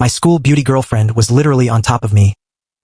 My school beauty girlfriend was literally on top of me,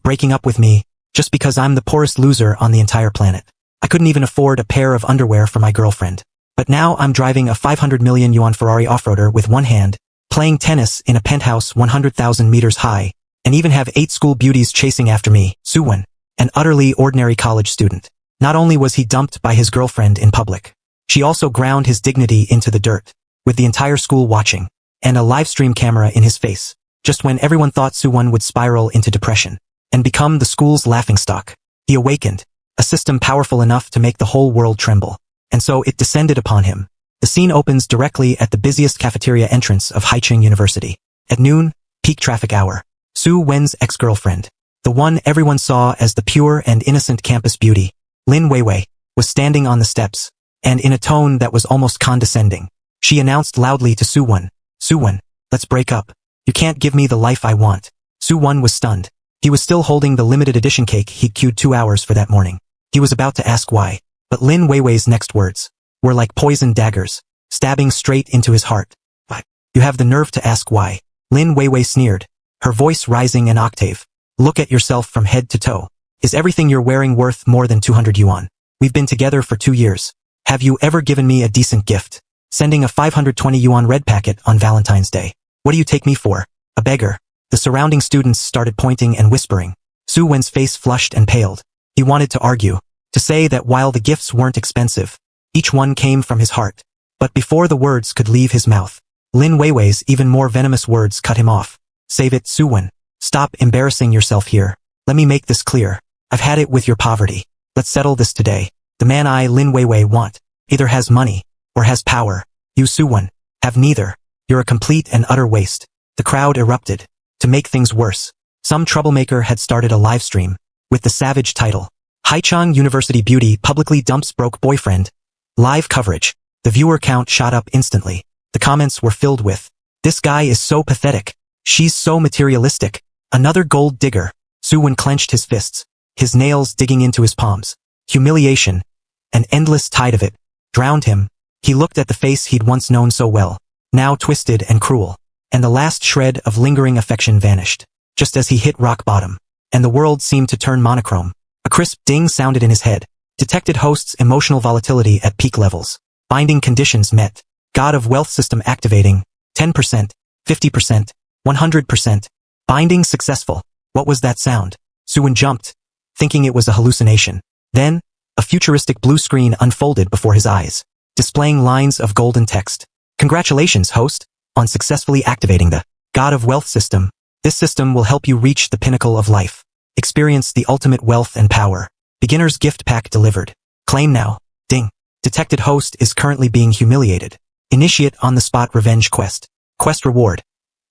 breaking up with me, just because I'm the poorest loser on the entire planet. I couldn't even afford a pair of underwear for my girlfriend. But now I'm driving a 500 million yuan Ferrari off-roader with one hand, playing tennis in a penthouse 100,000 meters high, and even have 8 school beauties chasing after me, Suwon, an utterly ordinary college student. Not only was he dumped by his girlfriend in public, she also ground his dignity into the dirt, with the entire school watching, and a live stream camera in his face, just when everyone thought Suwon would spiral into depression, and become the school's laughingstock. He awakened, a system powerful enough to make the whole world tremble, and so it descended upon him. The scene opens directly at the busiest cafeteria entrance of Haicheng University. At noon, peak traffic hour, Su Wen's ex-girlfriend, the one everyone saw as the pure and innocent campus beauty, Lin Weiwei, was standing on the steps, and in a tone that was almost condescending, she announced loudly to Suwon, "Suwon, let's break up. You can't give me the life I want." Suwon was stunned. He was still holding the limited edition cake he'd queued 2 hours for that morning. He was about to ask why, but Lin Weiwei's next words were like poison daggers, stabbing straight into his heart. "Why? You have the nerve to ask why?" Lin Weiwei sneered, her voice rising an octave. "Look at yourself from head to toe. Is everything you're wearing worth more than 200 yuan? We've been together for 2 years. Have you ever given me a decent gift? Sending a 520 yuan red packet on Valentine's Day. What do you take me for? A beggar?" The surrounding students started pointing and whispering. Su Wen's face flushed and paled. He wanted to argue, to say that while the gifts weren't expensive, each one came from his heart. But before the words could leave his mouth, Lin Weiwei's even more venomous words cut him off. "Save it, Suwon. Stop embarrassing yourself here. Let me make this clear. I've had it with your poverty. Let's settle this today. The man I, Lin Weiwei, want, either has money, or has power. You, Suwon, have neither. You're a complete and utter waste." The crowd erupted. To make things worse, some troublemaker had started a live stream, with the savage title, "Haicheng University Beauty Publicly Dumps Broke Boyfriend." Live coverage. The viewer count shot up instantly. The comments were filled with, "This guy is so pathetic. She's so materialistic. Another gold digger." Suwon clenched his fists, his nails digging into his palms. Humiliation, an endless tide of it, drowned him. He looked at the face he'd once known so well, now twisted and cruel, and the last shred of lingering affection vanished, just as he hit rock bottom, and the world seemed to turn monochrome. A crisp ding sounded in his head. Detected host's emotional volatility at peak levels. Binding conditions met. God of wealth system activating. 10%, 50%, 100%. Binding successful. What was that sound? Suwon jumped, thinking it was a hallucination. Then, a futuristic blue screen unfolded before his eyes, displaying lines of golden text. "Congratulations, host, on successfully activating the God of Wealth system. This system will help you reach the pinnacle of life. Experience the ultimate wealth and power. Beginner's gift pack delivered. Claim now." Ding. Detected host is currently being humiliated. Initiate on-the-spot revenge quest. Quest reward.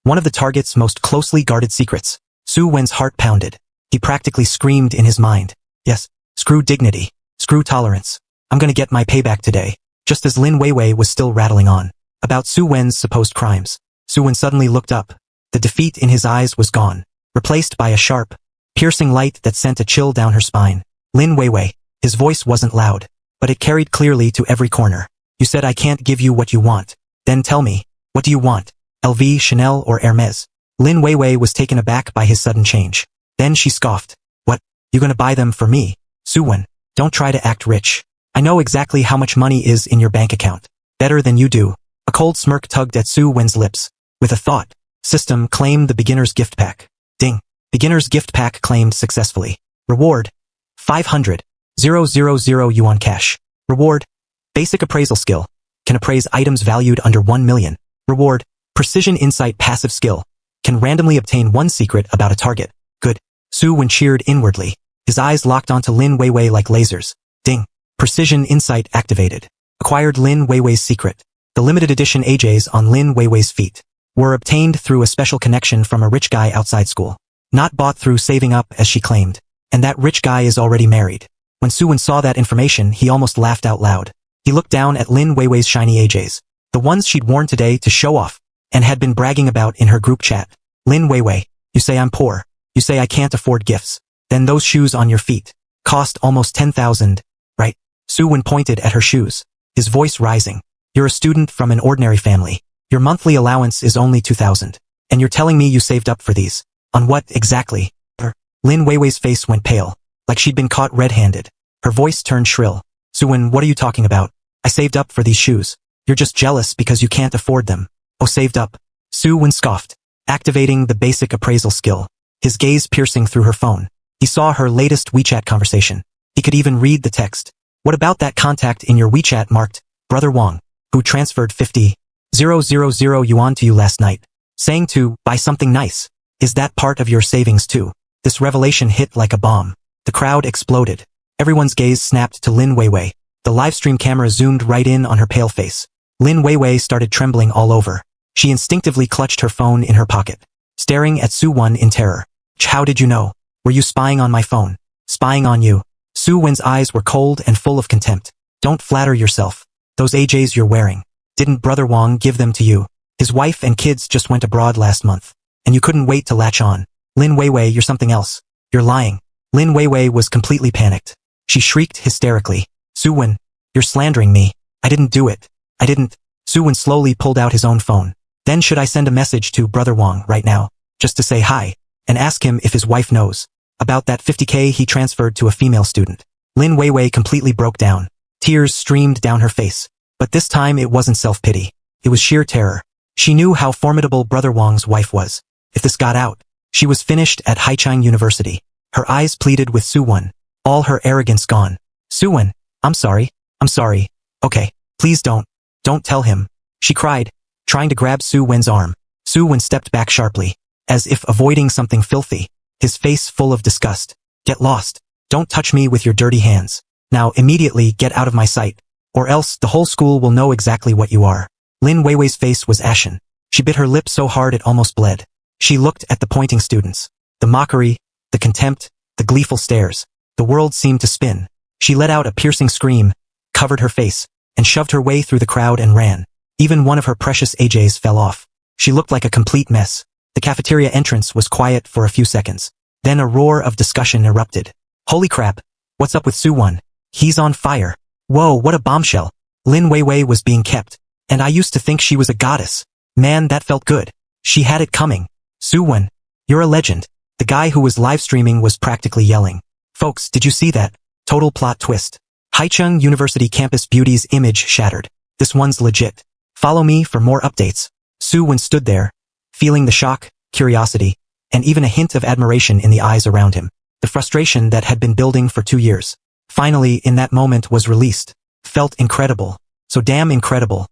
One of the target's most closely guarded secrets. Su Wen's heart pounded. He practically screamed in his mind. Yes, screw dignity. Screw tolerance. I'm gonna get my payback today. Just as Lin Weiwei was still rattling on about Su Wen's supposed crimes, Suwon suddenly looked up. The defeat in his eyes was gone, replaced by a sharp, piercing light that sent a chill down her spine. "Lin Weiwei." His voice wasn't loud, but it carried clearly to every corner. "You said I can't give you what you want. Then tell me, what do you want? LV, Chanel, or Hermes?" Lin Weiwei was taken aback by his sudden change. Then she scoffed. "What? You gonna buy them for me? Suwon, don't try to act rich. I know exactly how much money is in your bank account. Better than you do." A cold smirk tugged at Su Wen's lips. With a thought, system claimed the beginner's gift pack. Ding. Beginner's gift pack claimed successfully. Reward, 500,000 yuan cash. Reward, basic appraisal skill. Can appraise items valued under 1 million. Reward, precision insight passive skill. Can randomly obtain one secret about a target. Good. Su Wen cheered inwardly. His eyes locked onto Lin Weiwei like lasers. Ding. Precision insight activated. Acquired Lin Weiwei's secret. The limited edition AJs on Lin Weiwei's feet were obtained through a special connection from a rich guy outside school. Not bought through saving up as she claimed. And that rich guy is already married. When Suwon saw that information, he almost laughed out loud. He looked down at Lin Weiwei's shiny AJs, the ones she'd worn today to show off, and had been bragging about in her group chat. "Lin Weiwei, you say I'm poor. You say I can't afford gifts. Then those shoes on your feet cost almost 10,000, right?" Suwon pointed at her shoes, his voice rising. "You're a student from an ordinary family. Your monthly allowance is only 2,000. And you're telling me you saved up for these? On what, exactly? Lin Weiwei's face went pale, like she'd been caught red-handed. Her voice turned shrill. Suwen, what are you talking about? I saved up for these shoes. You're just jealous because you can't afford them. Oh, saved up. Suwen scoffed, activating the basic appraisal skill, his gaze piercing through her phone. He saw her latest WeChat conversation. He could even read the text. What about that contact in your WeChat marked Brother Wang, who transferred 50,000 yuan to you last night, saying to buy something nice? Is that part of your savings too? This revelation hit like a bomb. The crowd exploded. Everyone's gaze snapped to Lin Weiwei. The livestream camera zoomed right in on her pale face. Lin Weiwei started trembling all over. She instinctively clutched her phone in her pocket, staring at Su Wen in terror. How did you know? Were you spying on my phone? Spying on you? Su Wen's eyes were cold and full of contempt. Don't flatter yourself. Those AJs you're wearing. Didn't Brother Wang give them to you? His wife and kids just went abroad last month, and you couldn't wait to latch on. Lin Weiwei, you're something else. You're lying. Lin Weiwei was completely panicked. She shrieked hysterically. Su Wen, you're slandering me. I didn't do it. I didn't. Su Wen slowly pulled out his own phone. Then should I send a message to Brother Wang right now, just to say hi, and ask him if his wife knows about that 50K he transferred to a female student? Lin Weiwei completely broke down. Tears streamed down her face. But this time it wasn't self-pity. It was sheer terror. She knew how formidable Brother Wang's wife was. If this got out, she was finished at Haicheng University. Her eyes pleaded with Su Wen, all her arrogance gone. Su Wen, I'm sorry. Okay, please don't tell him, she cried, trying to grab Su Wen's arm. Su Wen stepped back sharply, as if avoiding something filthy, his face full of disgust. Get lost. Don't touch me with your dirty hands. Now immediately get out of my sight, or else the whole school will know exactly what you are. Lin Weiwei's face was ashen. She bit her lip so hard it almost bled. She looked at the pointing students. The mockery, the contempt, the gleeful stares. The world seemed to spin. She let out a piercing scream, covered her face, and shoved her way through the crowd and ran. Even one of her precious AJs fell off. She looked like a complete mess. The cafeteria entrance was quiet for a few seconds. Then a roar of discussion erupted. Holy crap! What's up with Su Wen? He's on fire. Whoa, what a bombshell. Lin Weiwei was being kept. And I used to think she was a goddess. Man, that felt good. She had it coming. Su Wen, you're a legend. The guy who was live streaming was practically yelling. Folks, did you see that? Total plot twist. Haicheng University campus beauty's image shattered. This one's legit. Follow me for more updates. Su Wen stood there, feeling the shock, curiosity, and even a hint of admiration in the eyes around him. The frustration that had been building for 2 years, finally in that moment was released. Felt incredible. So damn incredible.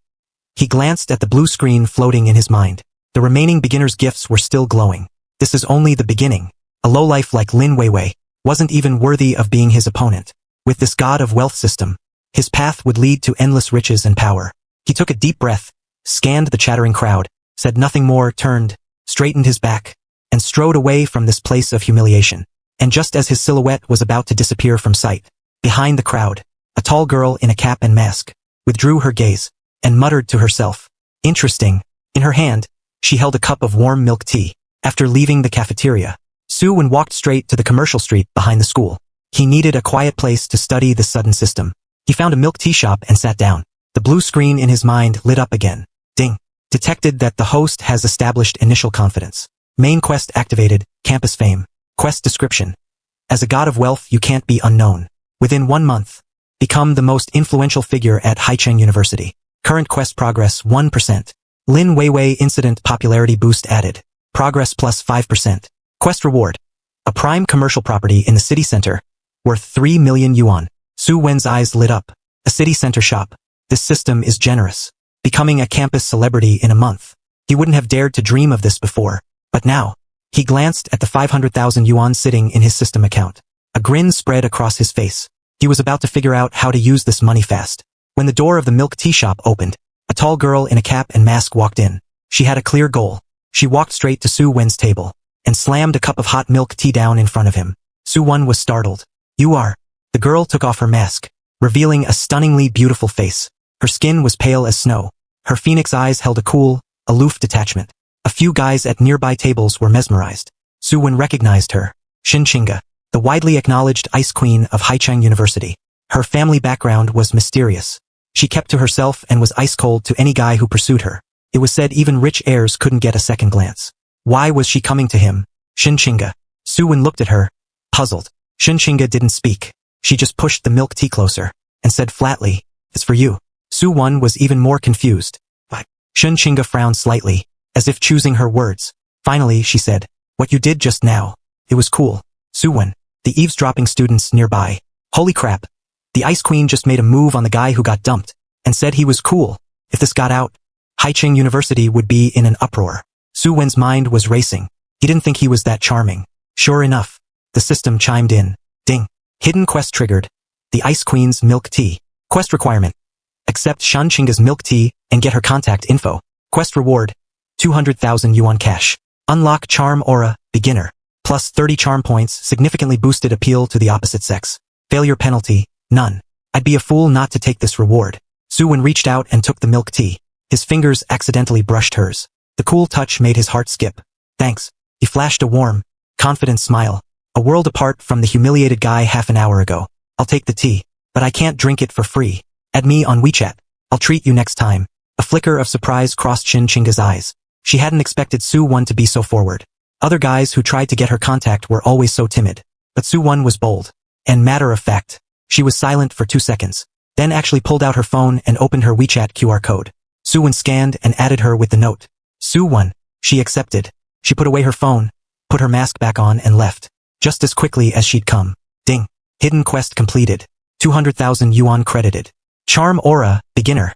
He glanced at the blue screen floating in his mind. The remaining beginner's gifts were still glowing. This is only the beginning. A lowlife like Lin Weiwei wasn't even worthy of being his opponent. With this god of wealth system, his path would lead to endless riches and power. He took a deep breath, scanned the chattering crowd, said nothing more, turned, straightened his back, and strode away from this place of humiliation. And just as his silhouette was about to disappear from sight, behind the crowd, a tall girl in a cap and mask withdrew her gaze and muttered to herself. Interesting. In her hand, she held a cup of warm milk tea. After leaving the cafeteria, Su Wen walked straight to the commercial street behind the school. He needed a quiet place to study the sudden system. He found a milk tea shop and sat down. The blue screen in his mind lit up again. Ding. Detected that the host has established initial confidence. Main quest activated, campus fame. Quest description. As a god of wealth, you can't be unknown. Within 1 month, become the most influential figure at Haicheng University. Current quest progress 1%. Lin Weiwei incident popularity boost added. Progress plus 5%. Quest reward. A prime commercial property in the city center, worth 3 million yuan. Su Wen's eyes lit up. A city center shop. This system is generous. Becoming a campus celebrity in a month. He wouldn't have dared to dream of this before. But now, he glanced at the 500,000 yuan sitting in his system account. A grin spread across his face. He was about to figure out how to use this money fast. When the door of the milk tea shop opened, a tall girl in a cap and mask walked in. She had a clear goal. She walked straight to Su Wen's table and slammed a cup of hot milk tea down in front of him. Su Wen was startled. You are. The girl took off her mask, revealing a stunningly beautiful face. Her skin was pale as snow. Her phoenix eyes held a cool, aloof detachment. A few guys at nearby tables were mesmerized. Su Wen recognized her. Xinqinga, the widely acknowledged ice queen of Haicheng University. Her family background was mysterious. She kept to herself and was ice cold to any guy who pursued her. It was said even rich heirs couldn't get a second glance. Why was she coming to him? Shinchinga. Su-wen looked at her, puzzled. Shinchinga didn't speak. She just pushed the milk tea closer and said flatly, "It's for you." Su-wen was even more confused. But Shinchinga frowned slightly, as if choosing her words. Finally, she said, "What you did just now, it was cool." Su-wen, the eavesdropping students nearby. Holy crap. The Ice Queen just made a move on the guy who got dumped and said he was cool. If this got out, Haicheng University would be in an uproar. Su-wen's mind was racing. He didn't think he was that charming. Sure enough, the system chimed in. Ding. Hidden quest triggered. The Ice Queen's milk tea. Quest requirement. Accept Shinchinga's milk tea and get her contact info. Quest reward. 200,000 yuan cash. Unlock charm aura, beginner. Plus 30 charm points, significantly boosted appeal to the opposite sex. Failure penalty, none. I'd be a fool not to take this reward. Su-wen reached out and took the milk tea. His fingers accidentally brushed hers. The cool touch made his heart skip. Thanks. He flashed a warm, confident smile. A world apart from the humiliated guy half an hour ago. I'll take the tea, but I can't drink it for free. Add me on WeChat. I'll treat you next time. A flicker of surprise crossed Shinchinga's eyes. She hadn't expected Su-wen to be so forward. Other guys who tried to get her contact were always so timid. But Su-wen was bold. And matter of fact, she was silent for 2 seconds. Then actually pulled out her phone and opened her WeChat QR code. Su-wen scanned and added her with the note. Su-wen. She accepted. She put away her phone, put her mask back on and left. Just as quickly as she'd come. Ding. Hidden quest completed. 200,000 yuan credited. Charm aura, beginner.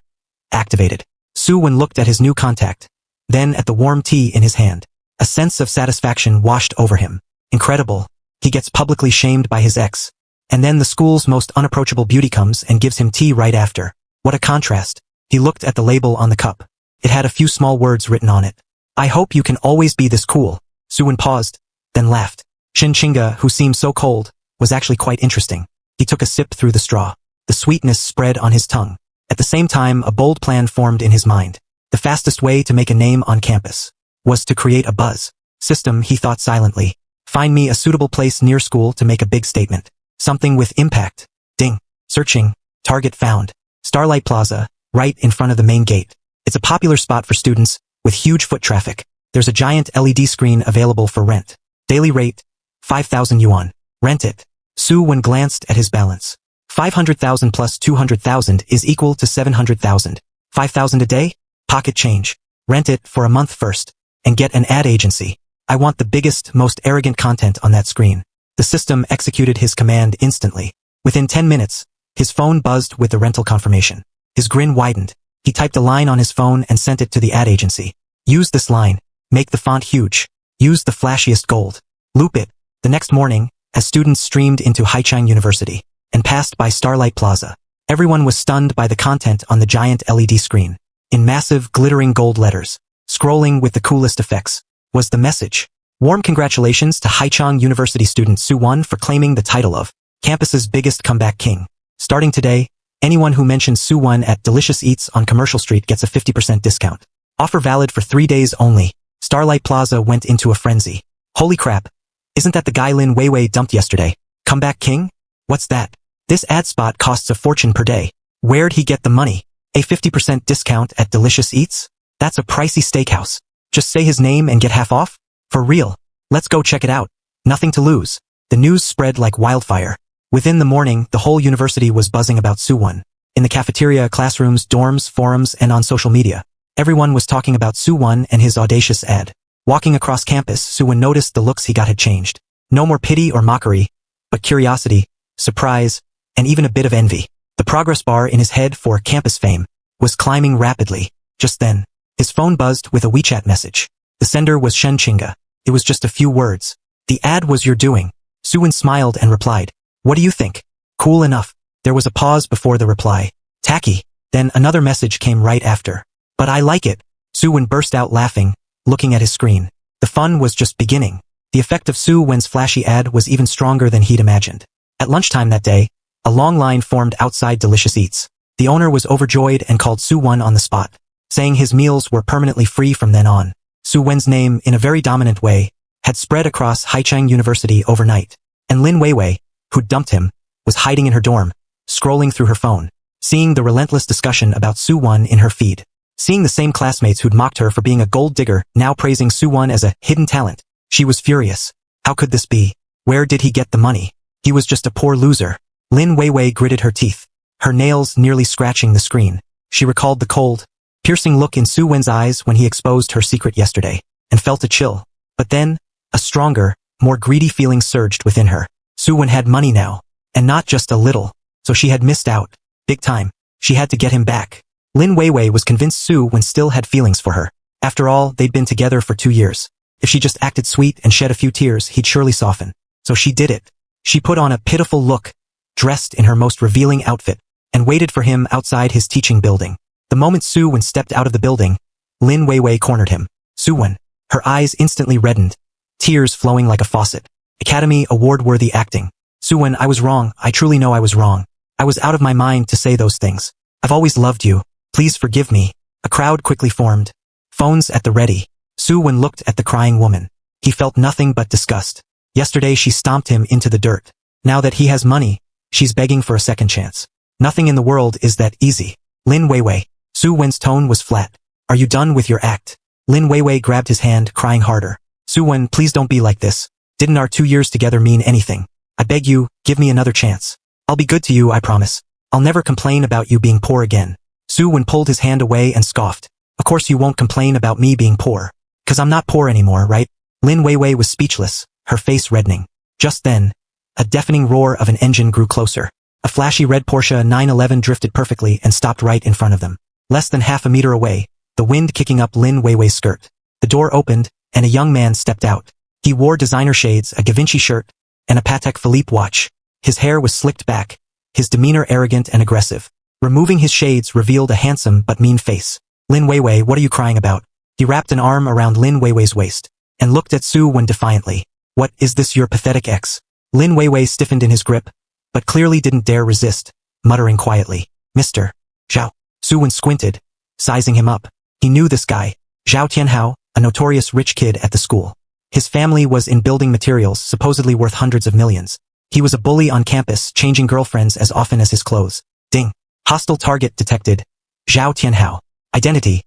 Activated. Su-wen looked at his new contact. Then at the warm tea in his hand. A sense of satisfaction washed over him. Incredible. He gets publicly shamed by his ex. And then the school's most unapproachable beauty comes and gives him tea right after. What a contrast. He looked at the label on the cup. It had a few small words written on it. I hope you can always be this cool. Su-wen paused, then laughed. Shinchinga, who seemed so cold, was actually quite interesting. He took a sip through the straw. The sweetness spread on his tongue. At the same time, a bold plan formed in his mind. The fastest way to make a name on campus was to create a buzz. System, he thought silently. Find me a suitable place near school to make a big statement. Something with impact. Ding. Searching. Target found. Starlight Plaza, right in front of the main gate. It's a popular spot for students, with huge foot traffic. There's a giant LED screen available for rent. Daily rate, 5,000 yuan. Rent it. Su-wen glanced at his balance. 500,000 plus 200,000 is equal to 700,000. 5,000 a day? Pocket change. Rent it for a month first. And get an ad agency. I want the biggest, most arrogant content on that screen. The system executed his command instantly. Within 10 minutes, his phone buzzed with the rental confirmation. His grin widened. He typed a line on his phone and sent it to the ad agency. Use this line. Make the font huge. Use the flashiest gold. Loop it. The next morning, as students streamed into Haicheng University and passed by Starlight Plaza, everyone was stunned by the content on the giant LED screen. In massive, glittering gold letters, scrolling with the coolest effects, was the message. Warm congratulations to Haicheng University student Su-wen for claiming the title of campus's biggest comeback king. Starting today, anyone who mentions Su-wen at Delicious Eats on Commercial Street gets a 50% discount. Offer valid for 3 days only. Starlight Plaza went into a frenzy. Holy crap. Isn't that the guy Lin Weiwei dumped yesterday? Comeback king? What's that? This ad spot costs a fortune per day. Where'd he get the money? A 50% discount at Delicious Eats? That's a pricey steakhouse. Just say his name and get half off? For real. Let's go check it out. Nothing to lose. The news spread like wildfire. Within the morning, the whole university was buzzing about Su-wen. In the cafeteria, classrooms, dorms, forums, and on social media. Everyone was talking about Su-wen and his audacious ad. Walking across campus, Su-wen noticed the looks he got had changed. No more pity or mockery, but curiosity, surprise, and even a bit of envy. The progress bar in his head for campus fame was climbing rapidly. Just then, his phone buzzed with a WeChat message. The sender was Shinchinga. It was just a few words. The ad was your doing. Su-wen smiled and replied. What do you think? Cool enough. There was a pause before the reply. Tacky. Then another message came right after. But I like it. Su-wen burst out laughing, looking at his screen. The fun was just beginning. The effect of Su-wen's flashy ad was even stronger than he'd imagined. At lunchtime that day, a long line formed outside Delicious Eats. The owner was overjoyed and called Su-wen on the spot, saying his meals were permanently free from then on. Su-wen's name, in a very dominant way, had spread across Haicheng University overnight. And Lin Weiwei, who'd dumped him, was hiding in her dorm, scrolling through her phone, seeing the relentless discussion about Su-wen in her feed. Seeing the same classmates who'd mocked her for being a gold digger now praising Su-won as a hidden talent, she was furious. How could this be? Where did he get the money? He was just a poor loser. Lin Weiwei gritted her teeth, her nails nearly scratching the screen. She recalled the cold, piercing look in Su-wen's eyes when he exposed her secret yesterday, and felt a chill. But then, a stronger, more greedy feeling surged within her. Su-wen had money now, and not just a little, so she had missed out. Big time. She had to get him back. Lin Weiwei was convinced Su-wen still had feelings for her. After all, they'd been together for 2 years. If she just acted sweet and shed a few tears, he'd surely soften. So she did it. She put on a pitiful look, dressed in her most revealing outfit, and waited for him outside his teaching building. The moment Su-wen stepped out of the building, Lin Weiwei cornered him. Su-wen. Her eyes instantly reddened, tears flowing like a faucet. Academy Award-worthy acting. Su-wen, I was wrong. I truly know I was wrong. I was out of my mind to say those things. I've always loved you. Please forgive me. A crowd quickly formed. Phones at the ready. Su-wen looked at the crying woman. He felt nothing but disgust. Yesterday she stomped him into the dirt. Now that he has money, she's begging for a second chance. Nothing in the world is that easy. Lin Weiwei. Su-wen's tone was flat. Are you done with your act? Lin Weiwei grabbed his hand, crying harder. Su-wen, please don't be like this. Didn't our 2 years together mean anything? I beg you, give me another chance. I'll be good to you, I promise. I'll never complain about you being poor again. Su-wen pulled his hand away and scoffed. Of course you won't complain about me being poor. 'Cause I'm not poor anymore, right? Lin Weiwei was speechless, her face reddening. Just then, a deafening roar of an engine grew closer. A flashy red Porsche 911 drifted perfectly and stopped right in front of them. Less than half a meter away, the wind kicking up Lin Weiwei's skirt. The door opened, and a young man stepped out. He wore designer shades, a Givenchy shirt, and a Patek Philippe watch. His hair was slicked back, his demeanor arrogant and aggressive. Removing his shades revealed a handsome but mean face. Lin Weiwei, what are you crying about? He wrapped an arm around Lin Weiwei's waist, and looked at Su-wen defiantly. What, is this your pathetic ex? Lin Weiwei stiffened in his grip, but clearly didn't dare resist, muttering quietly. Mr. Zhao. Su-wen squinted, sizing him up. He knew this guy, Zhao Tianhao, a notorious rich kid at the school. His family was in building materials supposedly worth hundreds of millions. He was a bully on campus, changing girlfriends as often as his clothes. Ding. Hostile target detected. Zhao Tianhao. Identity.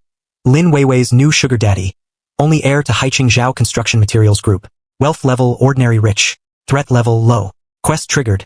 Lin Weiwei's new sugar daddy. Only heir to Haicheng Zhao Construction Materials Group. Wealth level ordinary rich. Threat level low. Quest triggered.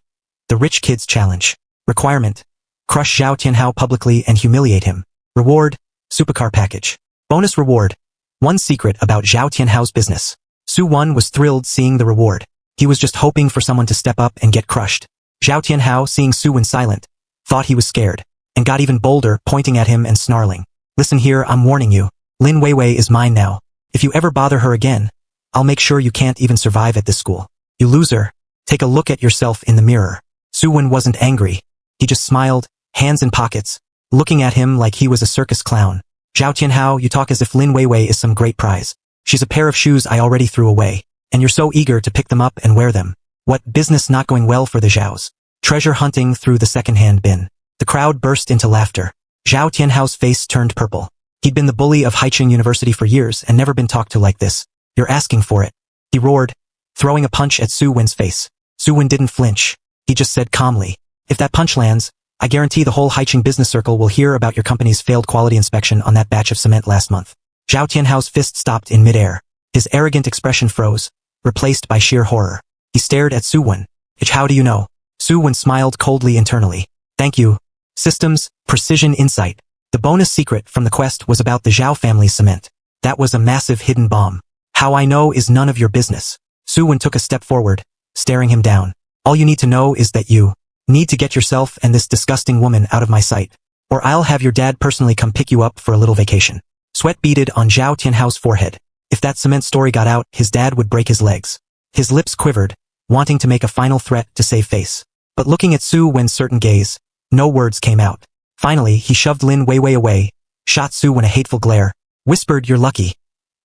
The Rich Kids Challenge. Requirement. Crush Zhao Tianhao publicly and humiliate him. Reward. Supercar package. Bonus reward. One secret about Zhao Tianhao's business. Su-wen was thrilled seeing the reward. He was just hoping for someone to step up and get crushed. Zhao Tianhao, seeing Su-wen silent, thought he was scared, and got even bolder, pointing at him and snarling. Listen here, I'm warning you. Lin Weiwei is mine now. If you ever bother her again, I'll make sure you can't even survive at this school. You loser. Take a look at yourself in the mirror. Su-wen wasn't angry. He just smiled, hands in pockets, looking at him like he was a circus clown. Zhao Tianhao, you talk as if Lin Weiwei is some great prize. She's a pair of shoes I already threw away, and you're so eager to pick them up and wear them. What business not going well for the Zhaos? Treasure hunting through the second-hand bin. The crowd burst into laughter. Zhao Tianhao's face turned purple. He'd been the bully of Haicheng University for years and never been talked to like this. You're asking for it. He roared, throwing a punch at Su-wen's face. Su-wen didn't flinch. He just said calmly, if that punch lands, I guarantee the whole Haicheng business circle will hear about your company's failed quality inspection on that batch of cement last month. Zhao Tianhao's fist stopped in midair. His arrogant expression froze, replaced by sheer horror. He stared at Su-wen. How do you know? Su-wen smiled coldly internally. Thank you. Systems, precision insight. The bonus secret from the quest was about the Zhao family's cement. That was a massive hidden bomb. How I know is none of your business. Su-wen took a step forward, staring him down. All you need to know is that you need to get yourself and this disgusting woman out of my sight, or I'll have your dad personally come pick you up for a little vacation. Sweat beaded on Zhao Tianhao's forehead. If that cement story got out, his dad would break his legs. His lips quivered, wanting to make a final threat to save face. But looking at Su-wen's certain gaze, no words came out. Finally, he shoved Lin Weiwei away, shot Su-wen a hateful glare, whispered you're lucky,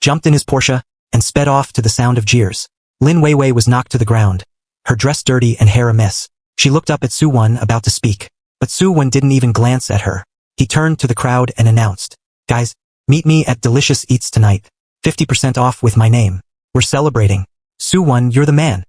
jumped in his Porsche, and sped off to the sound of jeers. Lin Weiwei was knocked to the ground, her dress dirty and hair a mess. She looked up at Su-wen about to speak, but Su-wen didn't even glance at her. He turned to the crowd and announced, guys, meet me at Delicious Eats tonight. 50% off with my name. We're celebrating. Su-wen, you're the man.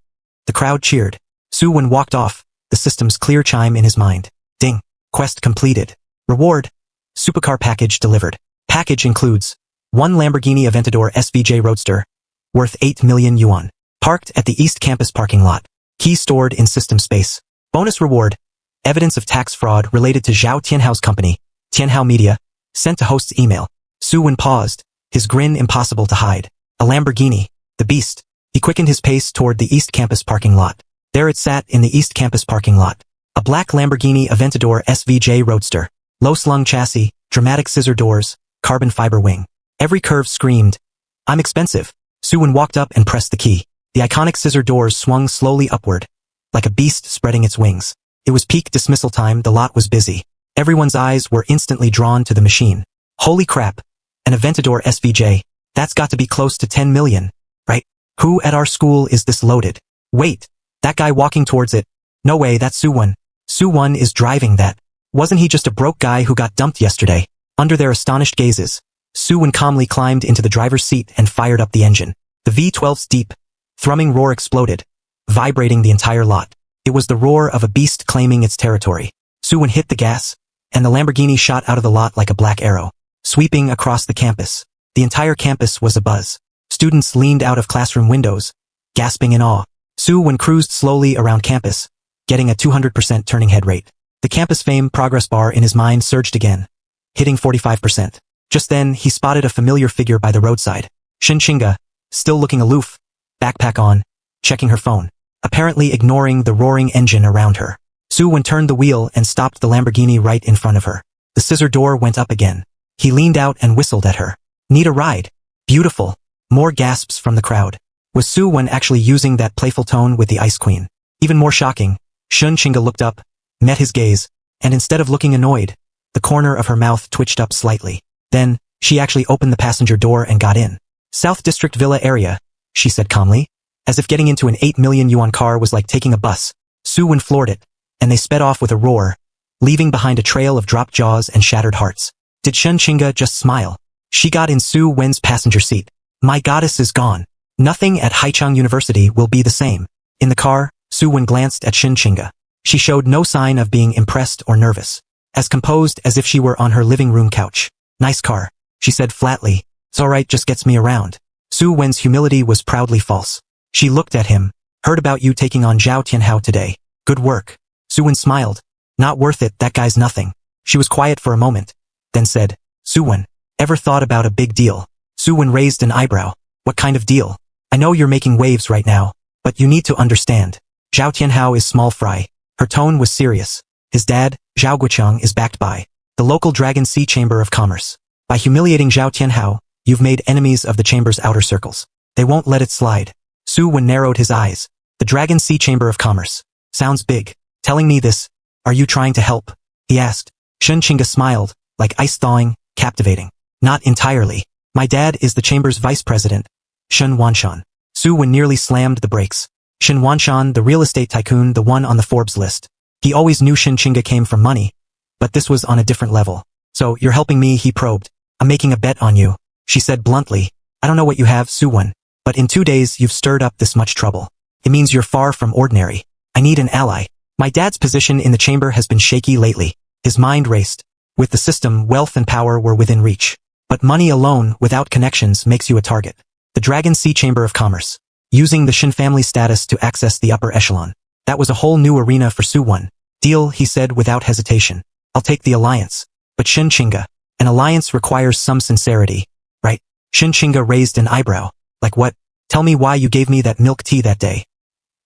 The crowd cheered. Su-wen walked off, the system's clear chime in his mind. Ding. Quest completed. Reward. Supercar package delivered. Package includes 1 Lamborghini Aventador SVJ Roadster, worth 8 million yuan, parked at the East Campus parking lot. Key stored in system space. Bonus reward, evidence of tax fraud related to Zhao Tianhao's company, Tianhao Media, sent to host's email. Su Wen paused, his grin impossible to hide. A Lamborghini, the beast. He quickened his pace toward the East Campus parking lot. There it sat in the East Campus parking lot. A black Lamborghini Aventador SVJ Roadster. Low-slung chassis, dramatic scissor doors, carbon fiber wing. Every curve screamed, "I'm expensive." Su Wen walked up and pressed the key. The iconic scissor doors swung slowly upward, like a beast spreading its wings. It was peak dismissal time, the lot was busy. Everyone's eyes were instantly drawn to the machine. Holy crap, an Aventador SVJ. That's got to be close to 10 million, right? Who at our school is this loaded? Wait, that guy walking towards it. No way, that's Su Wen. Su Wen is driving that. Wasn't he just a broke guy who got dumped yesterday? Under their astonished gazes, Su Wen calmly climbed into the driver's seat and fired up the engine. The V12's deep, thrumming roar exploded, vibrating the entire lot. It was the roar of a beast claiming its territory. Su Wen hit the gas, and the Lamborghini shot out of the lot like a black arrow, sweeping across the campus. The entire campus was abuzz. Students leaned out of classroom windows, gasping in awe. Su Wen cruised slowly around campus, getting a 200% turning head rate. The campus fame progress bar in his mind surged again, hitting 45%. Just then, he spotted a familiar figure by the roadside. Shen Qingge, still looking aloof, backpack on, checking her phone, apparently ignoring the roaring engine around her. Su Wen turned the wheel and stopped the Lamborghini right in front of her. The scissor door went up again. He leaned out and whistled at her. "Need a ride?" "Beautiful." More gasps from the crowd. Was Su Wen actually using that playful tone with the Ice Queen? Even more shocking, Shen Qingge looked up, met his gaze, and instead of looking annoyed, the corner of her mouth twitched up slightly. Then, she actually opened the passenger door and got in. "South District Villa area," she said calmly, as if getting into an 8 million yuan car was like taking a bus. Su Wen floored it, and they sped off with a roar, leaving behind a trail of dropped jaws and shattered hearts. Did Shen Qingge just smile? She got in Su Wen's passenger seat. My goddess is gone. Nothing at Haicheng University will be the same. In the car, Su Wen glanced at Shen Qingge. She showed no sign of being impressed or nervous, as composed as if she were on her living room couch. "Nice car," she said flatly. "It's alright, just gets me around." Su Wen's humility was proudly false. She looked at him. "Heard about you taking on Zhao Tianhao today. Good work." Su Wen smiled. "Not worth it, that guy's nothing." She was quiet for a moment, then said, "Su Wen, ever thought about a big deal?" Su Wen raised an eyebrow. "What kind of deal?" "I know you're making waves right now, but you need to understand. Zhao Tianhao is small fry." Her tone was serious. "His dad, Zhao Guoqiang, is backed by the local Dragon Sea Chamber of Commerce. By humiliating Zhao Tianhao, you've made enemies of the chamber's outer circles. They won't let it slide." Su Wen narrowed his eyes. "The Dragon Sea Chamber of Commerce. Sounds big. Telling me this, are you trying to help?" he asked. Shen Qingge smiled, like ice thawing, captivating. "Not entirely. My dad is the chamber's vice president, Shen Wanshan." Su Wen nearly slammed the brakes. Shen Wanshan, the real estate tycoon, the one on the Forbes list. He always knew Shen Qingge came from money, but this was on a different level. "So, you're helping me," he probed. "I'm making a bet on you," she said bluntly. "I don't know what you have, Su Wen, but in 2 days you've stirred up this much trouble. It means you're far from ordinary. I need an ally. My dad's position in the chamber has been shaky lately." His mind raced. With the system, wealth and power were within reach. But money alone, without connections, makes you a target. The Dragon Sea Chamber of Commerce. Using the Shen family status to access the upper echelon. That was a whole new arena for Su Wen. "Deal," he said without hesitation. "I'll take the alliance." "But Shen Qingge, an alliance requires some sincerity, right?" Shen Qingge raised an eyebrow. "Like what? Tell me why you gave me that milk tea that day."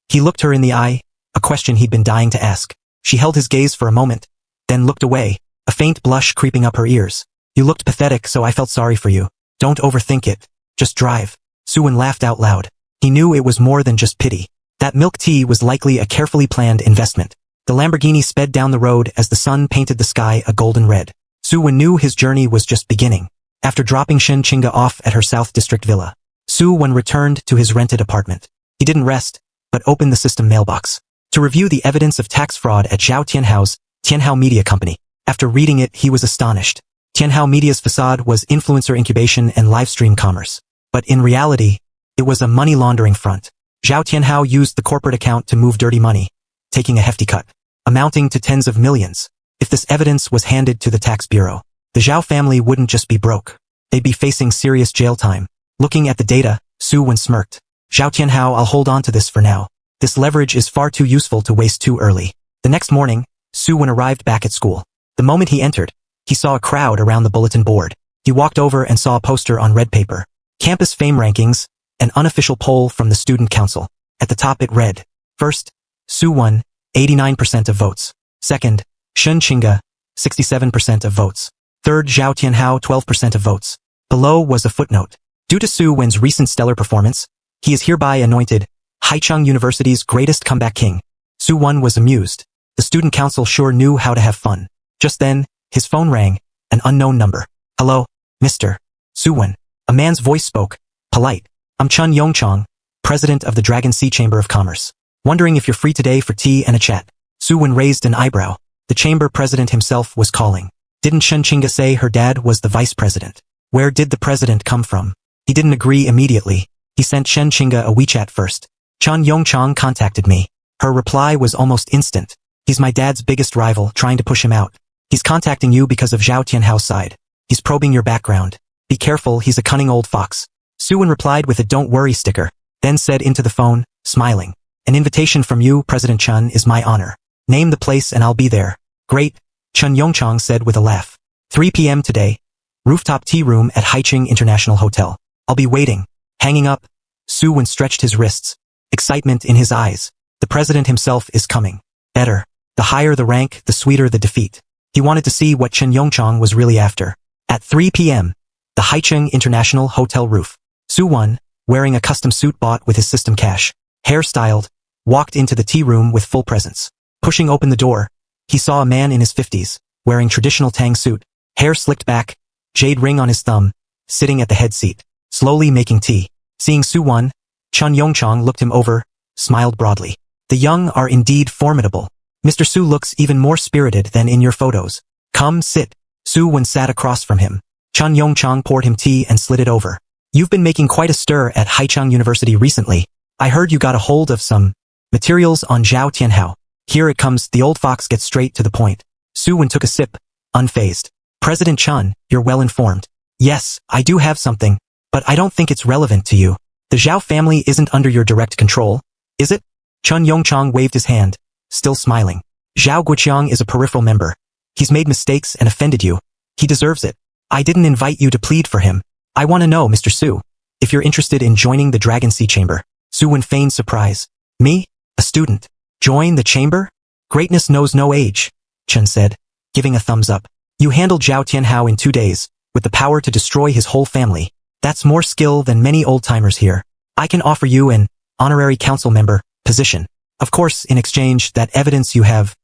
He looked her in the eye, a question he'd been dying to ask. She held his gaze for a moment, then looked away, a faint blush creeping up her ears. "You looked pathetic, so I felt sorry for you. Don't overthink it. Just drive." Su Wen laughed out loud. He knew it was more than just pity. That milk tea was likely a carefully planned investment. The Lamborghini sped down the road as the sun painted the sky a golden red. Su Wen knew his journey was just beginning. After dropping Shen Qingge off at her South District villa, Su Wen returned to his rented apartment. He didn't rest, but opened the system mailbox to review the evidence of tax fraud at Zhao Tianhao's Tianhao Media Company. After reading it, he was astonished. Tianhao Media's facade was influencer incubation and livestream commerce. But in reality, it was a money laundering front. Zhao Tianhao used the corporate account to move dirty money, taking a hefty cut, amounting to tens of millions. If this evidence was handed to the tax bureau, the Zhao family wouldn't just be broke. They'd be facing serious jail time. Looking at the data, Su Wen smirked. Zhao Tianhao, I'll hold on to this for now. This leverage is far too useful to waste too early. The next morning, Su Wen arrived back at school. The moment he entered, he saw a crowd around the bulletin board. He walked over and saw a poster on red paper. Campus Fame Rankings, an unofficial poll from the Student Council. At the top it read, first, Su Wen, 89% of votes. Second, Shen Qingge, 67% of votes. Third, Zhao Tianhao, 12% of votes. Below was a footnote. Due to Su Wen's recent stellar performance, he is hereby anointed Haicheng University's greatest comeback king. Su Wen was amused. The student council sure knew how to have fun. Just then, his phone rang, an unknown number. Hello, Mr. Su Wen. A man's voice spoke, polite. I'm Chun Yongchang, president of the Dragon Sea Chamber of Commerce. Wondering if you're free today for tea and a chat. Su Wen raised an eyebrow. The chamber president himself was calling. Didn't Shen Qingge say her dad was the vice president? Where did the president come from? He didn't agree immediately. He sent Shen Qingge a WeChat first. Chun Yongchang contacted me. Her reply was almost instant. He's my dad's biggest rival, trying to push him out. He's contacting you because of Zhao Tianhao's side. He's probing your background. Be careful, he's a cunning old fox. Su Wen replied with a don't worry sticker, then said into the phone, smiling. An invitation from you, President Chun, is my honor. Name the place and I'll be there. Great, Chun Yongchang said with a laugh. 3 p.m. today. Rooftop tea room at Haicheng International Hotel. I'll be waiting. Hanging up, Su Wen stretched his wrists. Excitement in his eyes. The president himself is coming. Better. The higher the rank, the sweeter the defeat. He wanted to see what Chun Yongchang was really after. At 3 p.m., the Haicheng International Hotel roof. Su Wen, wearing a custom suit bought with his system cash, hairstyled, walked into the tea room with full presence. Pushing open the door, he saw a man in his 50s, wearing traditional Tang suit, hair slicked back, jade ring on his thumb, sitting at the head seat, slowly making tea. Seeing Su Wen, Chun Yongchang looked him over, smiled broadly. The young are indeed formidable. Mr. Su looks even more spirited than in your photos. Come sit. Su Wen sat across from him. Chun Yongchang poured him tea and slid it over. You've been making quite a stir at Haicheng University recently. I heard you got a hold of some materials on Zhao Tianhao. Here it comes, the old fox gets straight to the point. Su Wen took a sip, unfazed. President Chun, you're well informed. Yes, I do have something, but I don't think it's relevant to you. The Zhao family isn't under your direct control, is it? Chun Yongchang waved his hand, still smiling. Zhao Guoqiang is a peripheral member. He's made mistakes and offended you. He deserves it. I didn't invite you to plead for him. I want to know, Mr. Su, if you're interested in joining the Dragon Sea Chamber. Su Wen feigned surprise. Me? A student? Join the chamber? Greatness knows no age, Chen said, giving a thumbs up. You handled Zhao Tianhao in 2 days, with the power to destroy his whole family. That's more skill than many old-timers here. I can offer you an honorary council member position. Of course, in exchange, that evidence you have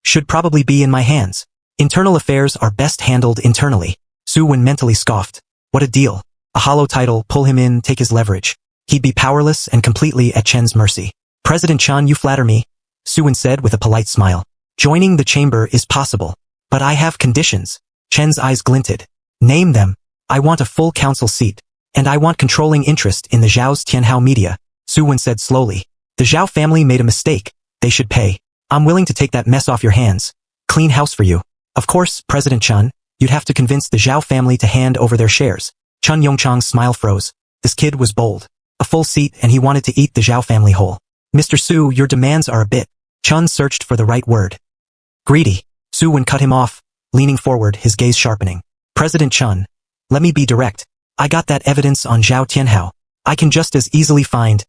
should probably be in my hands. Internal affairs are best handled internally. Su Wen mentally scoffed. What a deal. A hollow title, pull him in, take his leverage. He'd be powerless and completely at Chen's mercy. President Chun, you flatter me, Su Wen said with a polite smile. Joining the chamber is possible. But I have conditions. Chen's eyes glinted. Name them. I want a full council seat. And I want controlling interest in the Zhao's Tianhao media. Su Wen said slowly. The Zhao family made a mistake. They should pay. I'm willing to take that mess off your hands. Clean house for you. Of course, President Chun, you'd have to convince the Zhao family to hand over their shares. Chun Yongchang's smile froze. This kid was bold. A full seat and he wanted to eat the Zhao family whole. Mr. Su, your demands are a bit. Chun searched for the right word. Greedy. Su Wen cut him off, leaning forward, his gaze sharpening. President Chun, let me be direct. I got that evidence on Zhao Tianhao. I can just as easily find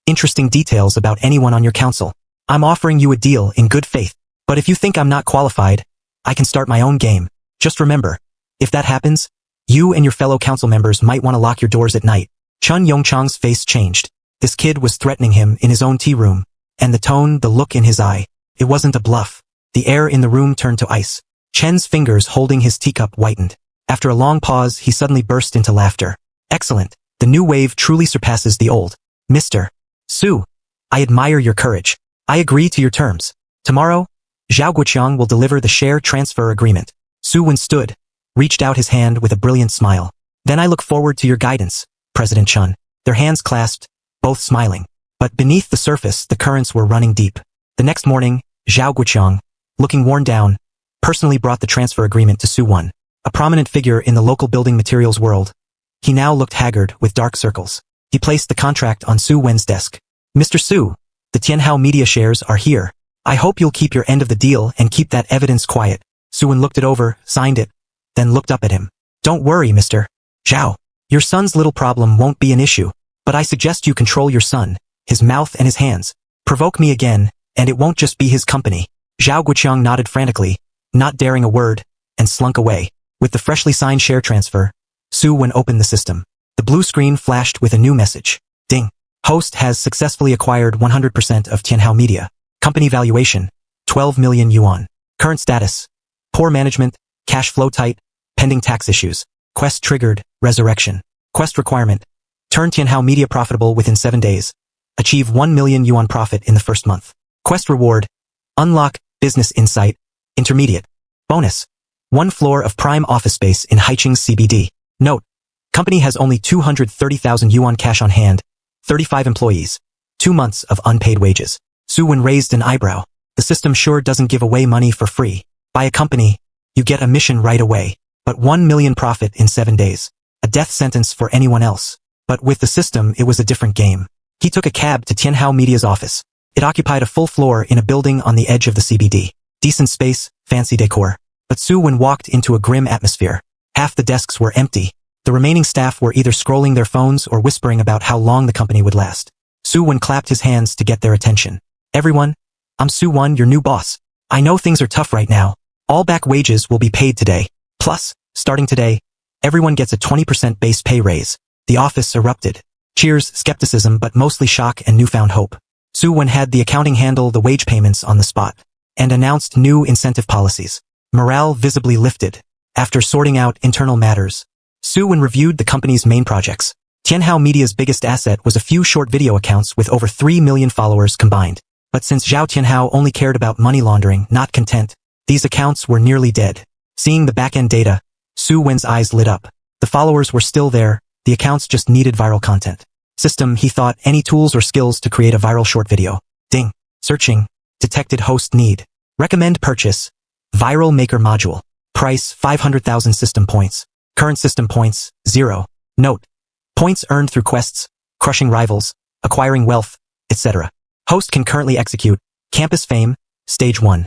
interesting details about anyone on your council. I'm offering you a deal in good faith. But if you think I'm not qualified, I can start my own game. Just remember, if that happens, you and your fellow council members might want to lock your doors at night. Chun Yongchang's face changed. This kid was threatening him in his own tea room. And the tone, the look in his eye. It wasn't a bluff. The air in the room turned to ice. Chen's fingers holding his teacup whitened. After a long pause, he suddenly burst into laughter. Excellent. The new wave truly surpasses the old. Mr. Su, I admire your courage. I agree to your terms. Tomorrow, Zhao Guoqiang will deliver the share transfer agreement. Su Wen stood, reached out his hand with a brilliant smile. Then I look forward to your guidance, President Chun. Their hands clasped, both smiling. But beneath the surface, the currents were running deep. The next morning, Zhao Guoqiang, looking worn down, personally brought the transfer agreement to Su Wen. a prominent figure in the local building materials world. He now looked haggard with dark circles. He placed the contract on Su Wen's desk. Mr. Su, the Tianhao Media shares are here. I hope you'll keep your end of the deal and keep that evidence quiet. Su Wen looked it over, signed it, then looked up at him. Don't worry, Mr. Zhao. Your son's little problem won't be an issue, but I suggest you control your son, his mouth and his hands. Provoke me again, and it won't just be his company. Zhao Guoqiang nodded frantically, not daring a word, and slunk away. With the freshly signed share transfer, Su Wen opened the system. The blue screen flashed with a new message. Ding. Host has successfully acquired 100% of Tianhao Media. Company valuation, 12 million yuan. Current status, poor management, cash flow tight, pending tax issues. Quest triggered, resurrection. Quest requirement, turn Tianhao Media profitable within 7 days. Achieve 1 million yuan profit in the first month. Quest reward, unlock, business insight, intermediate. Bonus, 1 floor of prime office space in Haicheng CBD. Note, company has only 230,000 yuan cash on hand, 35 employees, 2 months of unpaid wages. Su Wen raised an eyebrow. The system sure doesn't give away money for free. Buy a company, you get a mission right away. But 1 million profit in 7 days. A death sentence for anyone else. But with the system, it was a different game. He took a cab to Tianhao Media's office. It occupied a full floor in a building on the edge of the CBD. Decent space, fancy decor. But Su Wen walked into a grim atmosphere. Half the desks were empty. The remaining staff were either scrolling their phones or whispering about how long the company would last. Su Wen clapped his hands to get their attention. Everyone, I'm Su Wen, your new boss. I know things are tough right now. All back wages will be paid today. Plus, starting today, everyone gets a 20% base pay raise. The office erupted. Cheers, skepticism, but mostly shock and newfound hope. Su Wen had the accounting handle the wage payments on the spot, and announced new incentive policies. Morale visibly lifted. After sorting out internal matters, Su Wen reviewed the company's main projects. Tianhao Media's biggest asset was a few short video accounts with over 3 million followers combined. But since Zhao Tianhao only cared about money laundering, not content, these accounts were nearly dead. Seeing the back-end data, Su Wen's eyes lit up. The followers were still there, the accounts just needed viral content. System, he thought, any tools or skills to create a viral short video. Ding. Searching. Detected host need. Recommend purchase. Viral maker module. Price 500,000 system points. Current system points, 0. Note. Points earned through quests, crushing rivals, acquiring wealth, etc. Host can currently execute. Campus fame, stage 1.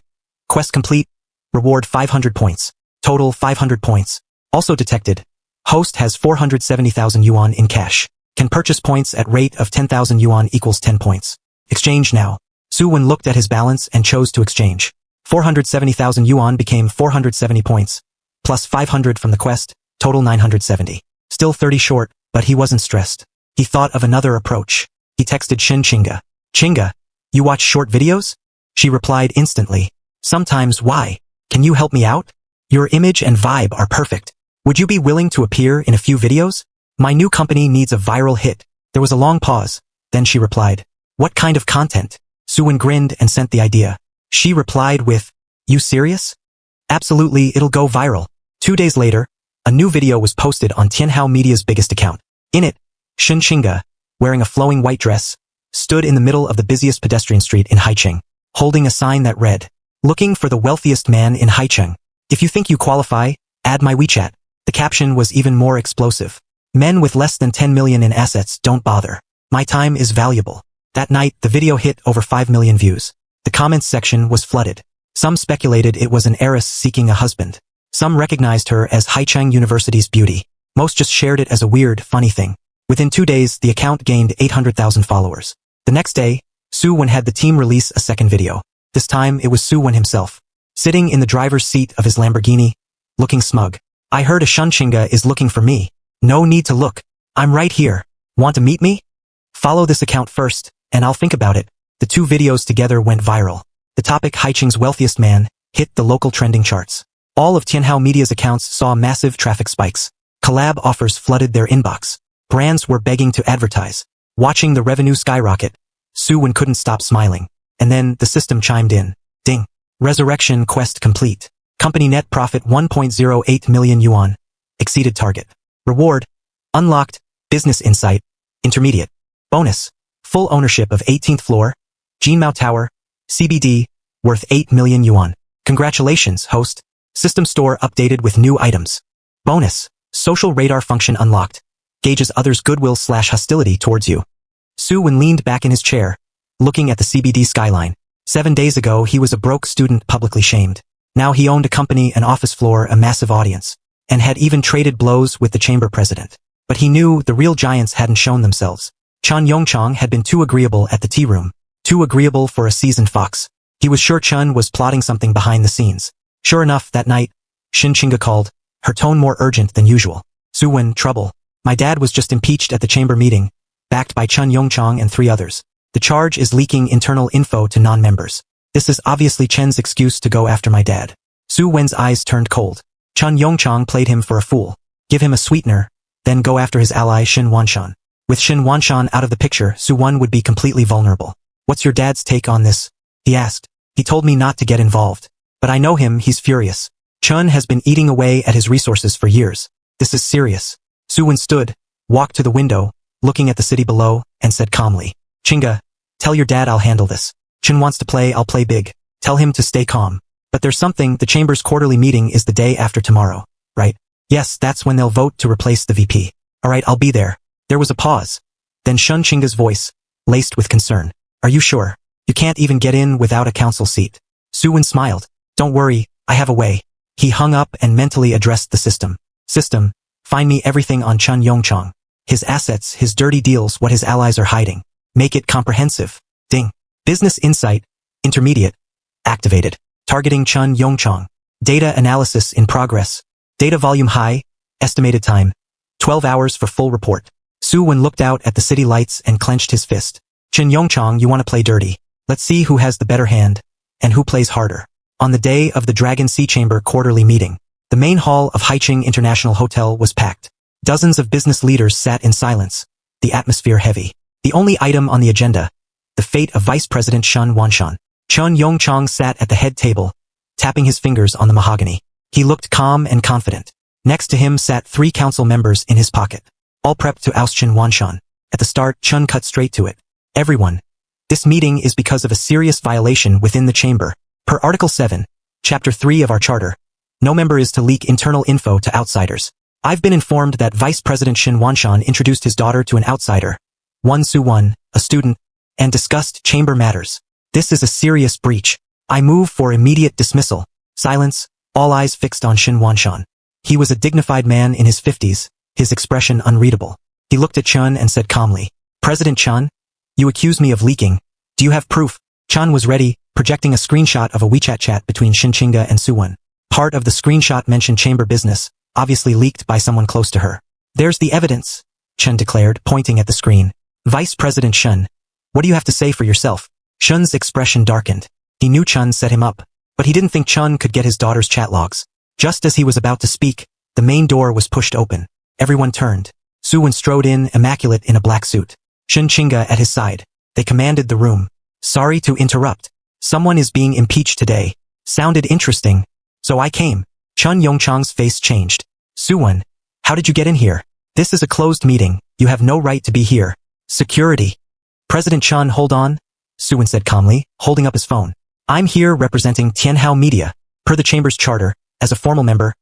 Quest complete. Reward 500 points. Total 500 points. Also detected. Host has 470,000 yuan in cash. Can purchase points at rate of 10,000 yuan equals 10 points. Exchange now. Su Wen looked at his balance and chose to exchange. 470,000 yuan became 470 points. Plus 500 from the quest, total 970. Still 30 short, but he wasn't stressed. He thought of another approach. He texted Shen Chinga. Chinga, you watch short videos? She replied instantly. Sometimes. Why? Can you help me out? Your image and vibe are perfect. Would you be willing to appear in a few videos? My new company needs a viral hit. There was a long pause. Then she replied. What kind of content? Su Wen grinned and sent the idea. She replied with, you serious? Absolutely, it'll go viral. 2 days later, a new video was posted on Tianhao Media's biggest account. In it, Shen Chinga, wearing a flowing white dress, stood in the middle of the busiest pedestrian street in Haicheng, holding a sign that read, looking for the wealthiest man in Haicheng. If you think you qualify, add my WeChat. The caption was even more explosive. Men with less than 10 million in assets don't bother. My time is valuable. That night, the video hit over 5 million views. The comments section was flooded. Some speculated it was an heiress seeking a husband. Some recognized her as Haicheng University's beauty. Most just shared it as a weird, funny thing. Within 2 days, the account gained 800,000 followers. The next day, Su Wen had the team release a second video. This time, it was Su Wen himself, sitting in the driver's seat of his Lamborghini, looking smug. I heard a Shen Chinga is looking for me. No need to look. I'm right here. Want to meet me? Follow this account first, and I'll think about it. The 2 videos together went viral. The topic Haicheng's wealthiest man hit the local trending charts. All of Tianhao Media's accounts saw massive traffic spikes. Collab offers flooded their inbox. Brands were begging to advertise. Watching the revenue skyrocket, Su Wen couldn't stop smiling. And then the system chimed in. Ding. Resurrection quest complete. Company net profit 1.08 million yuan. Exceeded target. Reward. Unlocked. Business insight. Intermediate. Bonus. Full ownership of 18th floor. Jinmao Tower. CBD. Worth 8 million yuan. Congratulations, host. System store updated with new items. Bonus. Social radar function unlocked. Gauges others' goodwill/hostility towards you. Su Wen leaned back in his chair, looking at the CBD skyline. 7 days ago, he was a broke student publicly shamed. Now he owned a company, an office floor, a massive audience, and had even traded blows with the chamber president. But he knew the real giants hadn't shown themselves. Chen Yongchang had been too agreeable at the tea room, too agreeable for a seasoned fox. He was sure Chen was plotting something behind the scenes. Sure enough, that night, Xin Qinga called, her tone more urgent than usual. Su Wen, trouble. My dad was just impeached at the chamber meeting, backed by Chen Yongchang and 3 others. The charge is leaking internal info to non-members. This is obviously Chen's excuse to go after my dad. Su Wen's eyes turned cold. Chen Yongchang played him for a fool. Give him a sweetener, then go after his ally Xin Wanshan. With Xin Wanshan out of the picture, Su Wen would be completely vulnerable. What's your dad's take on this? He asked. He told me not to get involved. But I know him, he's furious. Chen has been eating away at his resources for years. This is serious. Su Wen stood, walked to the window, looking at the city below, and said calmly, Qinga, tell your dad I'll handle this. Chen wants to play, I'll play big. Tell him to stay calm. But there's something, the chamber's quarterly meeting is the day after tomorrow, right? Yes, that's when they'll vote to replace the VP. Alright, I'll be there. There was a pause. Then Shun Qinga's voice, laced with concern. Are you sure? You can't even get in without a council seat. Su Wen smiled. Don't worry, I have a way. He hung up and mentally addressed the system. System, find me everything on Chen Yongchang. His assets, his dirty deals, what his allies are hiding. Make it comprehensive. Ding. Business insight, intermediate, activated. Targeting Chen Yongchang. Data analysis in progress. Data volume high, estimated time, 12 hours for full report. Su Wen looked out at the city lights and clenched his fist. Chen Yongchang, you want to play dirty. Let's see who has the better hand, and who plays harder. On the day of the Dragon Sea Chamber quarterly meeting, the main hall of Haicheng International Hotel was packed. Dozens of business leaders sat in silence, the atmosphere heavy. The only item on the agenda, the fate of Vice President Xin Wanshan. Chen Yongchang sat at the head table, tapping his fingers on the mahogany. He looked calm and confident. Next to him sat 3 council members in his pocket, all prepped to oust Xin Wanshan. At the start, Chen cut straight to it. Everyone, this meeting is because of a serious violation within the chamber. Per Article 7, Chapter 3 of our charter, no member is to leak internal info to outsiders. I've been informed that Vice President Xin Wanshan introduced his daughter to an outsider, one Su Wen, a student, and discussed chamber matters. This is a serious breach. I move for immediate dismissal. Silence, all eyes fixed on Xin Wanshan. He was a dignified man in his 50s, his expression unreadable. He looked at Chen and said calmly, President Chen, you accuse me of leaking. Do you have proof? Chen was ready, projecting a screenshot of a WeChat chat between Xin Qinga and Su Wen. Part of the screenshot mentioned chamber business, obviously leaked by someone close to her. There's the evidence, Chen declared, pointing at the screen. Vice President Chen, what do you have to say for yourself? Chen's expression darkened. He knew Chen set him up, but he didn't think Chen could get his daughter's chat logs. Just as he was about to speak, the main door was pushed open. Everyone turned. Su Wen strode in, immaculate in a black suit. Xin Qinga at his side. They commanded the room. Sorry to interrupt. Someone is being impeached today. Sounded interesting. So I came. Chen Yongchang's face changed. Su Wen, how did you get in here? This is a closed meeting. You have no right to be here. Security. President Chen, hold on, Su Wen said calmly, holding up his phone. I'm here representing Tianhao Media. Per the chamber's charter, as a formal member,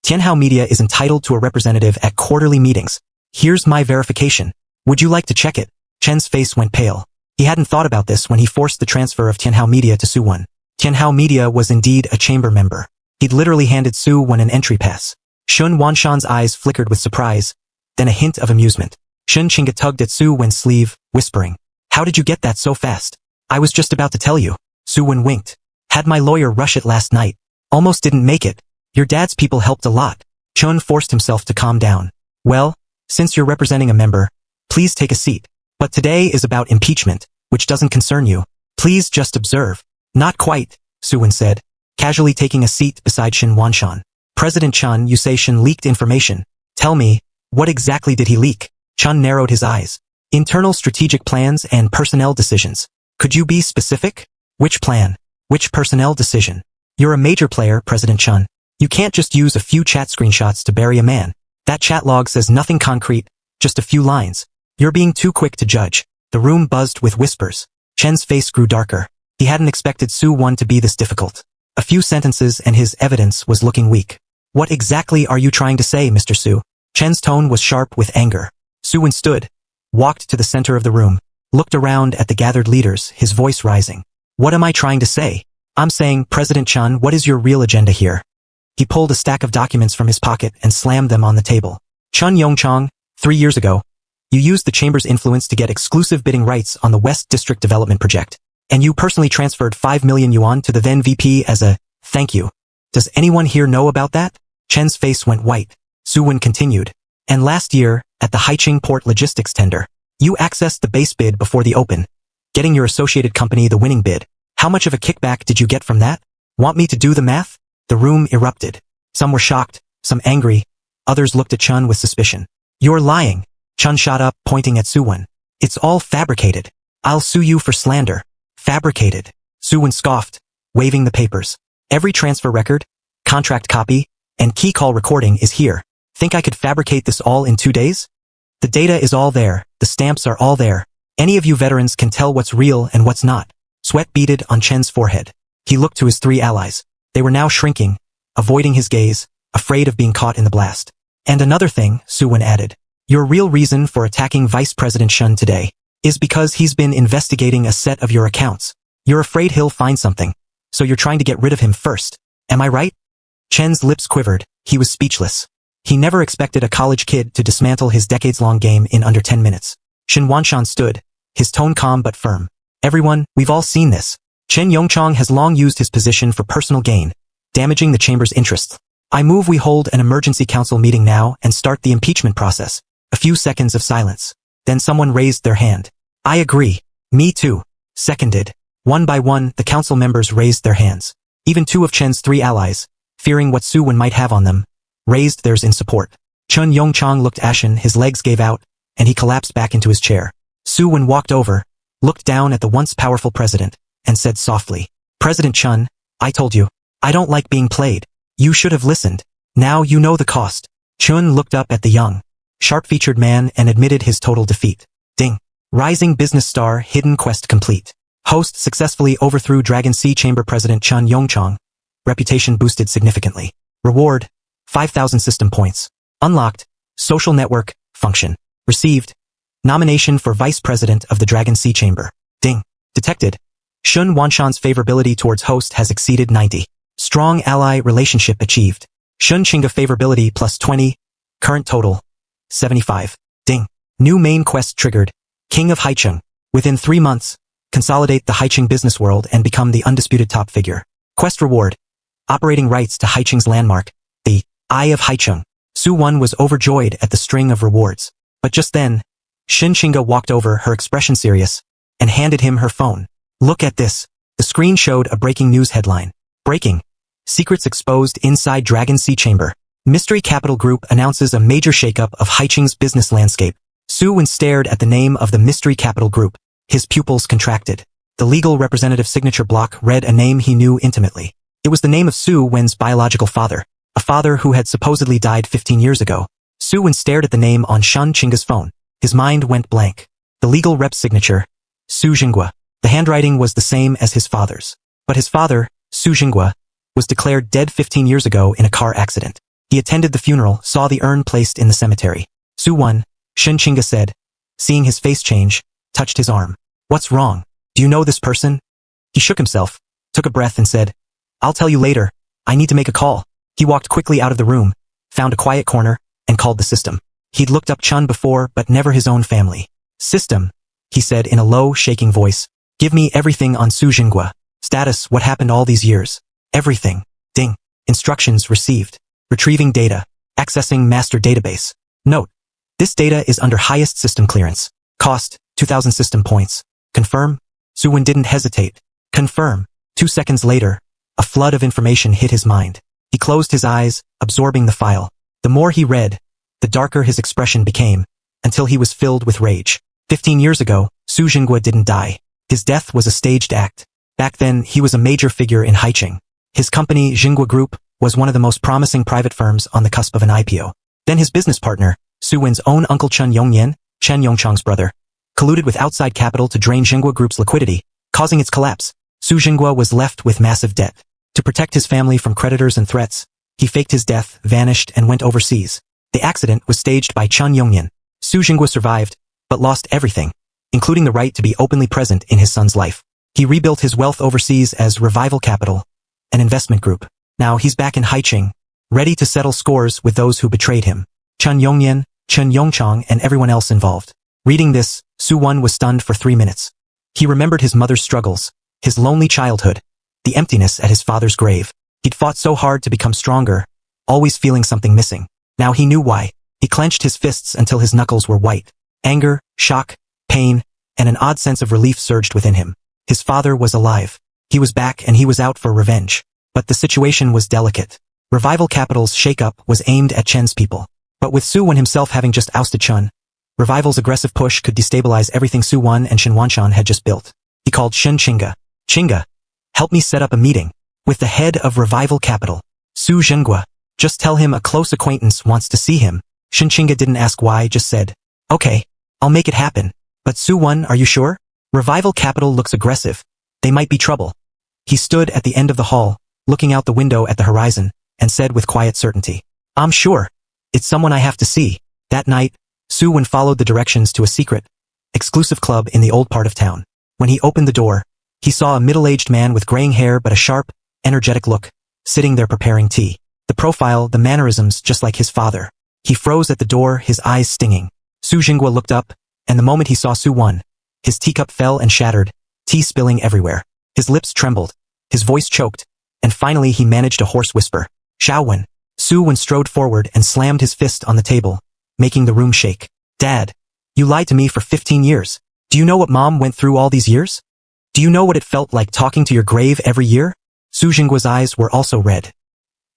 Tianhao Media is entitled to a representative at quarterly meetings. Here's my verification. Would you like to check it? Chen's face went pale. He hadn't thought about this when he forced the transfer of Tianhao Media to Su Wen. Tianhao Media was indeed a chamber member. He'd literally handed Su Wen an entry pass. Xin Wanshan's eyes flickered with surprise, then a hint of amusement. Xin Qinga tugged at Su Wen's sleeve, whispering, How did you get that so fast? I was just about to tell you. Su Wen winked. Had my lawyer rush it last night. Almost didn't make it. Your dad's people helped a lot. Chen forced himself to calm down. Well, since you're representing a member, please take a seat. But today is about impeachment, which doesn't concern you. Please just observe. Not quite, Su Wen said, casually taking a seat beside Xin Wanshan. President Chen, you say Xin leaked information. Tell me, what exactly did he leak? Chen narrowed his eyes. Internal strategic plans and personnel decisions. Could you be specific? Which plan? Which personnel decision? You're a major player, President Chen. You can't just use a few chat screenshots to bury a man. That chat log says nothing concrete, just a few lines. You're being too quick to judge. The room buzzed with whispers. Chen's face grew darker. He hadn't expected Su Wen to be this difficult. A few sentences and his evidence was looking weak. What exactly are you trying to say, Mr. Su? Chen's tone was sharp with anger. Su Wen stood, walked to the center of the room, looked around at the gathered leaders, his voice rising. What am I trying to say? I'm saying, President Chen, what is your real agenda here? He pulled a stack of documents from his pocket and slammed them on the table. Chun Yongchang, 3 years ago, you used the chamber's influence to get exclusive bidding rights on the West District Development Project, and you personally transferred 5 million yuan to the then VP as a thank you. Does anyone here know about that? Chen's face went white. Su Wen continued. And last year, at the Haicheng Port Logistics tender, you accessed the base bid before the open, getting your associated company the winning bid. How much of a kickback did you get from that? Want me to do the math? The room erupted. Some were shocked, some angry. Others looked at Chun with suspicion. You're lying. Chun shot up, pointing at Su Wen. It's all fabricated. I'll sue you for slander. Fabricated. Su Wen scoffed, waving the papers. Every transfer record, contract copy, and key call recording is here. Think I could fabricate this all in 2 days? The data is all there, the stamps are all there. Any of you veterans can tell what's real and what's not. Sweat beaded on Chen's forehead. He looked to his 3 allies. They were now shrinking, avoiding his gaze, afraid of being caught in the blast. And another thing, Su Wen added. Your real reason for attacking Vice President Shen today is because he's been investigating a set of your accounts. You're afraid he'll find something, so you're trying to get rid of him first. Am I right? Chen's lips quivered. He was speechless. He never expected a college kid to dismantle his decades-long game in under 10 minutes. Shin Wanshan stood, his tone calm but firm. Everyone, we've all seen this. Chen Yongchang has long used his position for personal gain, damaging the chamber's interests. I move we hold an emergency council meeting now and start the impeachment process. A few seconds of silence. Then someone raised their hand. I agree. Me too. Seconded. One by one, the council members raised their hands. Even 2 of Chen's 3 allies, fearing what Su Wen might have on them, raised theirs in support. Chun Yongchang looked ashen, his legs gave out, and he collapsed back into his chair. Su Wen walked over, looked down at the once powerful president, and said softly, President Chun, I told you, I don't like being played. You should have listened. Now you know the cost. Chun looked up at the young, sharp-featured man and admitted his total defeat. Ding. Rising business star, hidden quest complete. Host successfully overthrew Dragon Sea Chamber President Chun Yongchang. Reputation boosted significantly. Reward, 5,000 system points. Unlocked, social network, function. Received, nomination for Vice President of the Dragon Sea Chamber. Ding. Detected. Shun Wanshan's favorability towards host has exceeded 90. Strong ally relationship achieved. Shun Chinga favorability plus 20. Current total, 75. Ding. New main quest triggered. King of Haicheng. Within 3 months, consolidate the Haicheng business world and become the undisputed top figure. Quest reward. Operating rights to Haicheng's landmark, the Eye of Haicheng. Su Wen was overjoyed at the string of rewards. But just then, Shin Chinga walked over, her expression serious, and handed him her phone. Look at this. The screen showed a breaking news headline. Breaking. Secrets exposed inside Dragon Sea Chamber. Mystery Capital Group announces a major shakeup of Haicheng's business landscape. Su Wen stared at the name of the Mystery Capital Group. His pupils contracted. The legal representative signature block read a name he knew intimately. It was the name of Su Wen's biological father, a father who had supposedly died 15 years ago. Su Wen stared at the name on Shun Chinga's phone. His mind went blank. The legal rep's signature, Su Jingua. The handwriting was the same as his father's. But his father, Su Jingua, was declared dead 15 years ago in a car accident. He attended the funeral, saw the urn placed in the cemetery. Su Wen, Shin Chinga said, seeing his face change, touched his arm. What's wrong? Do you know this person? He shook himself, took a breath and said, I'll tell you later. I need to make a call. He walked quickly out of the room, found a quiet corner, and called the system. He'd looked up Chun before, but never his own family. System, he said in a low, shaking voice. Give me everything on Su Jingua. Status, what happened all these years. Everything. Ding. Instructions received. Retrieving data. Accessing master database. Note. This data is under highest system clearance. Cost, 2,000 system points. Confirm? Su Wen didn't hesitate. Confirm. 2 seconds later, a flood of information hit his mind. He closed his eyes, absorbing the file. The more he read, the darker his expression became, until he was filled with rage. 15 years ago, Su Jingua didn't die. His death was a staged act. Back then, he was a major figure in Haicheng. His company, Jingua Group, was one of the most promising private firms on the cusp of an IPO. Then his business partner, Su Wen's own uncle Chun Yongyan, Chen Yongchang's brother, colluded with outside capital to drain Jingua Group's liquidity, causing its collapse. Su Jingua was left with massive debt. To protect his family from creditors and threats, He faked his death, vanished, and went overseas. The accident was staged by Chen Yongyan. Su Jinghua survived, but lost everything, including the right to be openly present in his son's life. He rebuilt his wealth overseas as Revival Capital, an investment group. Now he's back in Haicheng, ready to settle scores with those who betrayed him. Chen Yongyan, Chen Yongchang, and everyone else involved. Reading this, Su Wen was stunned for 3 minutes. He remembered his mother's struggles, his lonely childhood, the emptiness at his father's grave. He'd fought so hard to become stronger, always feeling something missing. Now he knew why. He clenched his fists until his knuckles were white. Anger, shock, pain, and an odd sense of relief surged within him. His father was alive. He was back and he was out for revenge. But the situation was delicate. Revival Capital's shakeup was aimed at Chen's people. But with Su Wen himself having just ousted Chen, Revival's aggressive push could destabilize everything Su Wen and Shen Wanshan had just built. He called Shen Qingge. Qingge, help me set up a meeting with the head of Revival Capital, Su Jinghua. Just tell him a close acquaintance wants to see him. Shen Qingge didn't ask why, just said, okay, I'll make it happen. But Su Wen, are you sure? Revival Capital looks aggressive. They might be trouble. He stood at the end of the hall, looking out the window at the horizon, and said with quiet certainty, I'm sure. It's someone I have to see. That night, Su Wen followed the directions to a secret, exclusive club in the old part of town. When he opened the door, he saw a middle-aged man with graying hair but a sharp, energetic look, sitting there preparing tea. The profile, the mannerisms, just like his father. He froze at the door, his eyes stinging. Su Jinghua looked up, and the moment he saw Su Wen, his teacup fell and shattered, tea spilling everywhere. His lips trembled, his voice choked, and finally he managed a hoarse whisper. Xiao Wen. Su Wen strode forward and slammed his fist on the table, making the room shake. Dad, you lied to me for 15 years. Do you know what Mom went through all these years? Do you know what it felt like talking to your grave every year? Su Jinghua's eyes were also red.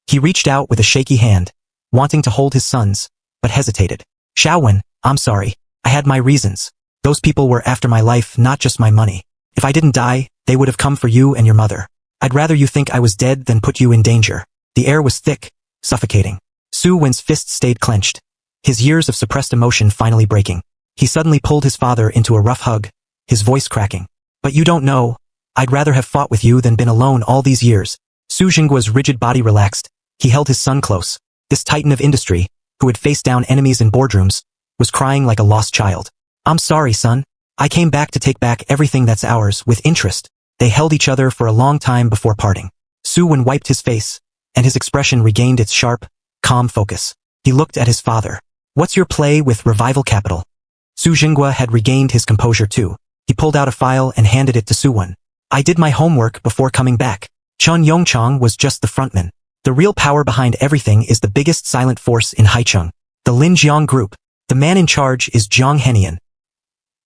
He reached out with a shaky hand, wanting to hold his son's, but hesitated. Xiao Wen, I'm sorry. I had my reasons. Those people were after my life, not just my money. If I didn't die, they would have come for you and your mother. I'd rather you think I was dead than put you in danger. The air was thick, suffocating. Su Wen's fist stayed clenched, his years of suppressed emotion finally breaking. He suddenly pulled his father into a rough hug, his voice cracking. But you don't know. I'd rather have fought with you than been alone all these years. Su Jinghua's rigid body relaxed. He held his son close. This titan of industry, who had faced down enemies in boardrooms, was crying like a lost child. I'm sorry, son. I came back to take back everything that's ours with interest. They held each other for a long time before parting. Su Wen wiped his face, and his expression regained its sharp, calm focus. He looked at his father. What's your play with Revival Capital? Su Jinghua had regained his composure too. He pulled out a file and handed it to Su Wen. I did my homework before coming back. Chen Yongchang was just the frontman. The real power behind everything is the biggest silent force in Haicheng, the Lin Jiang Group. The man in charge is Jiang Henian.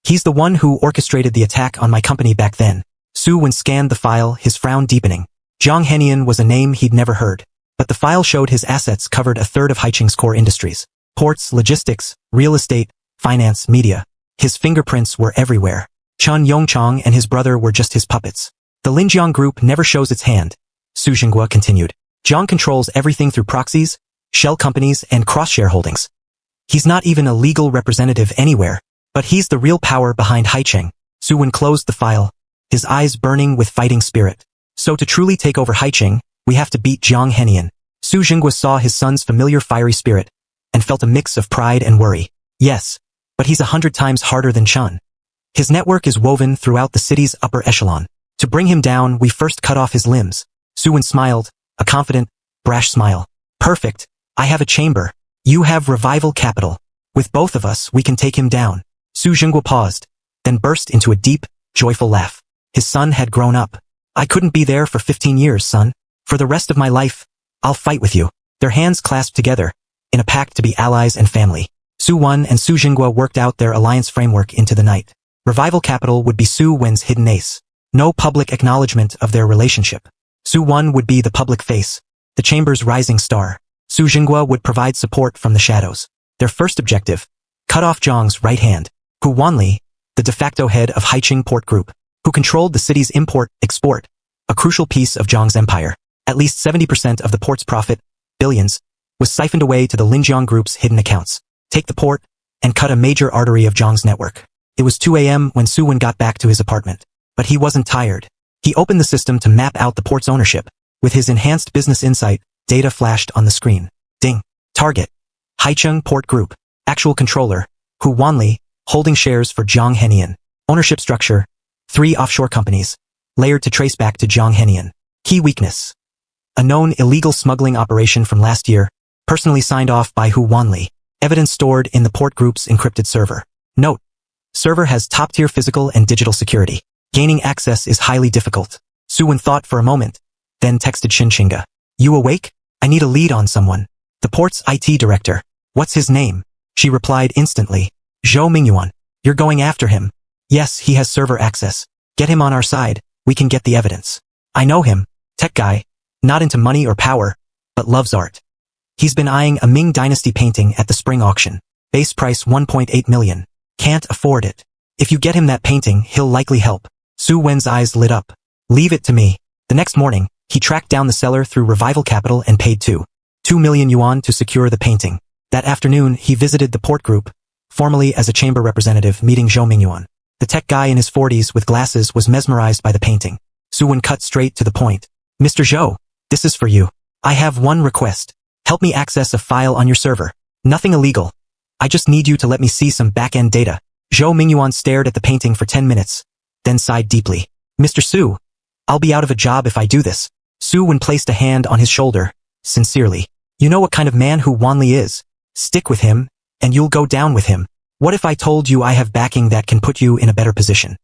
He's the one who orchestrated the attack on my company back then. Su Wen scanned the file, his frown deepening. Jiang Henian was a name he'd never heard, but the file showed his assets covered a third of Haicheng's core industries. Ports, logistics, real estate, finance, media. His fingerprints were everywhere. Chen Yongchang and his brother were just his puppets. The Linjiang Group never shows its hand, Su Jinghua continued. Jiang controls everything through proxies, shell companies, and cross-shareholdings. He's not even a legal representative anywhere, but he's the real power behind Haicheng. Su Wen closed the file, his eyes burning with fighting spirit. So to truly take over Haicheng, we have to beat Jiang Henian. Su Jinghua saw his son's familiar fiery spirit, and felt a mix of pride and worry. Yes, but he's 100 times harder than Chen. His network is woven throughout the city's upper echelon. To bring him down, we first cut off his limbs. Su Wen smiled, a confident, brash smile. Perfect. I have a chamber. You have Revival Capital. With both of us, we can take him down. Su Jinghua paused, then burst into a deep, joyful laugh. His son had grown up. I couldn't be there for 15 years, son. For the rest of my life, I'll fight with you. Their hands clasped together, in a pact to be allies and family. Su Wen and Su Jinghua worked out their alliance framework into the night. Revival Capital would be Su Wen's hidden ace. No public acknowledgement of their relationship. Su Wen would be the public face, the chamber's rising star. Su Jinghua would provide support from the shadows. Their first objective, cut off Zhang's right hand. Hu Wanli, the de facto head of Haicheng Port Group, who controlled the city's import-export, a crucial piece of Zhang's empire. At least 70% of the port's profit, billions, was siphoned away to the Linjiang Group's hidden accounts. Take the port, and cut a major artery of Zhang's network. It was 2 a.m. when Su Wen got back to his apartment. But he wasn't tired. He opened the system to map out the port's ownership. With his enhanced business insight, Data flashed on the screen. Ding. Target. Haicheng Port Group. Actual controller. Hu Wanli, holding shares for Jiang Henian. Ownership structure. 3 offshore companies. Layered to trace back to Jiang Henian. Key weakness. A known illegal smuggling operation from last year, personally signed off by Hu Wanli. Evidence stored in the Port Group's encrypted server. Note. Server has top-tier physical and digital security. Gaining access is highly difficult. Su Wen thought for a moment, then texted Shinchinga. You awake? I need a lead on someone. The port's IT director. What's his name? She replied instantly. Zhou Mingyuan. You're going after him. Yes, he has server access. Get him on our side, we can get the evidence. I know him. Tech guy. Not into money or power, but loves art. He's been eyeing a Ming Dynasty painting at the spring auction. Base price 1.8 million. Can't afford it. If you get him that painting, he'll likely help. Su Wen's eyes lit up. Leave it to me. The next morning, he tracked down the seller through Revival Capital and paid 2 million yuan to secure the painting. That afternoon, he visited the Port Group, formerly as a chamber representative, meeting Zhou Mingyuan. The tech guy in his 40s with glasses was mesmerized by the painting. Su Wen cut straight to the point. Mr. Zhou, this is for you. I have one request. Help me access a file on your server. Nothing illegal. I just need you to let me see some back-end data. Zhou Mingyuan stared at the painting for 10 minutes, then sighed deeply. Mr. Su, I'll be out of a job if I do this. Su Wen placed a hand on his shoulder, sincerely. You know what kind of man Hu Wanli is. Stick with him, and you'll go down with him. What if I told you I have backing that can put you in a better position?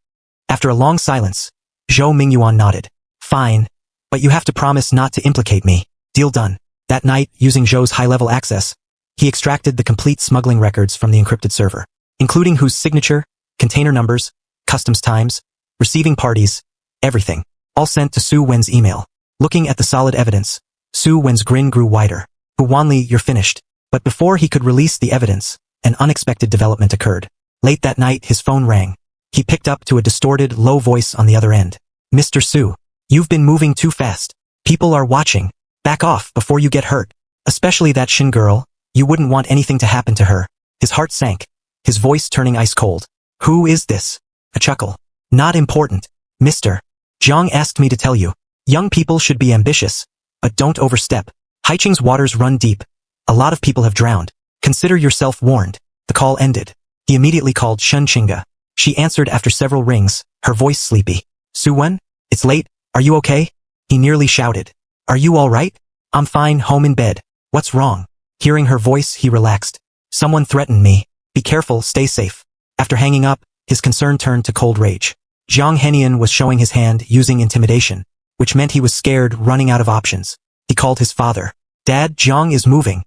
After a long silence, Zhou Mingyuan nodded. Fine, but you have to promise not to implicate me. Deal done. That night, using Zhou's high-level access, he extracted the complete smuggling records from the encrypted server, including Hu's signature, container numbers, customs times, receiving parties, everything, all sent to Su Wen's email. Looking at the solid evidence, Su Wen's grin grew wider. Hu Wanli, you're finished. But before he could release the evidence, an unexpected development occurred. Late that night, his phone rang. He picked up to a distorted, low voice on the other end. Mr. Su, you've been moving too fast. People are watching. Back off before you get hurt. Especially that Shin girl. You wouldn't want anything to happen to her. His heart sank, his voice turning ice cold. Who is this? A chuckle. Not important. Mr. Jiang asked me to tell you. Young people should be ambitious, but don't overstep. Haicheng's waters run deep. A lot of people have drowned. Consider yourself warned. The call ended. He immediately called Shinchinga. She answered after several rings, her voice sleepy. Su Wen? It's late. Are you okay? He nearly shouted. Are you all right? I'm fine, home in bed. What's wrong? Hearing her voice, he relaxed. Someone threatened me. Be careful, stay safe. After hanging up, his concern turned to cold rage. Jiang Henian was showing his hand using intimidation, which meant he was scared, running out of options. He called his father. Dad, Jiang is moving.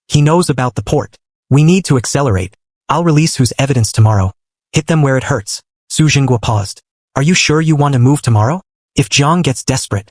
He knows about the port. We need to accelerate. I'll release Hu's evidence tomorrow. Hit them where it hurts. Su Jingguo paused. Are you sure you want to move tomorrow? If Jiang gets desperate,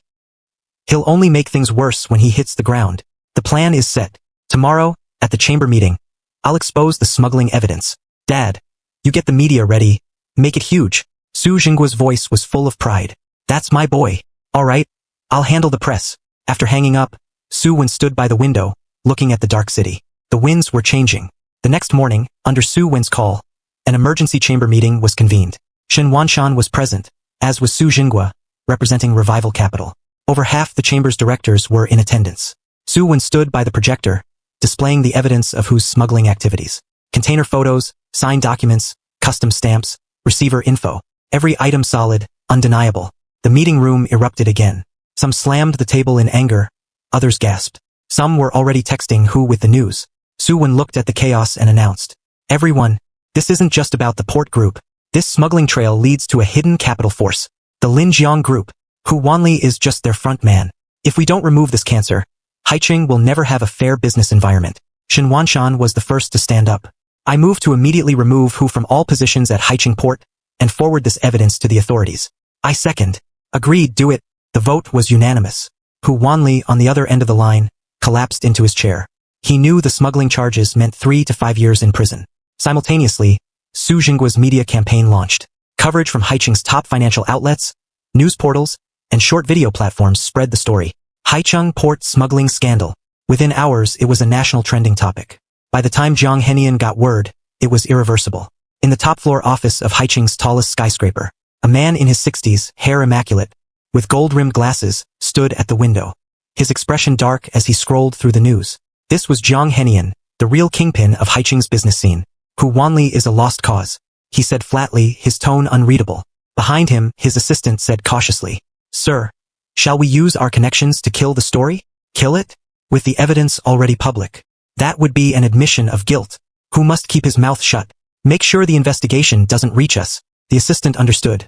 he'll only make things worse when he hits the ground. The plan is set. Tomorrow, at the chamber meeting, I'll expose the smuggling evidence. Dad, you get the media ready. Make it huge. Su Jingguo's voice was full of pride. That's my boy. All right, I'll handle the press. After hanging up, Su Wen stood by the window, looking at the dark city. The winds were changing. The next morning, under Su Wen's call, an emergency chamber meeting was convened. Shen Wanshan was present, as was Su Jingguo, representing Revival Capital. Over half the chamber's directors were in attendance. Su Wen stood by the projector, displaying the evidence of Hu's smuggling activities. Container photos, signed documents, custom stamps, receiver info. Every item solid, undeniable. The meeting room erupted again. Some slammed the table in anger, others gasped. Some were already texting Hu with the news. Su Wen looked at the chaos and announced, Everyone, this isn't just about the port group. This smuggling trail leads to a hidden capital force. The Linjiang group. Hu Wanli is just their front man. If we don't remove this cancer, Haicheng will never have a fair business environment. Shen Wanshan was the first to stand up. I move to immediately remove Hu from all positions at Haicheng Port and forward this evidence to the authorities. I second. Agreed, do it. The vote was unanimous. Hu Wanli, on the other end of the line, collapsed into his chair. He knew the smuggling charges meant 3 to 5 years in prison. Simultaneously, Su Jingguo's media campaign launched. Coverage from Haicheng's top financial outlets, news portals, and short video platforms spread the story. Haicheng Port Smuggling Scandal. Within hours, it was a national trending topic. By the time Jiang Henian got word, it was irreversible. In the top-floor office of Haicheng's tallest skyscraper, a man in his 60s, hair immaculate, with gold-rimmed glasses, stood at the window. his expression dark as he scrolled through the news. This was Jiang Henian, the real kingpin of Haicheng's business scene. Hu Wanli is a lost cause, he said flatly, his tone unreadable. Behind him, his assistant said cautiously, Sir, shall we use our connections to kill the story? Kill it? With the evidence already public. That would be an admission of guilt. Hu must keep his mouth shut. Make sure the investigation doesn't reach us. The assistant understood.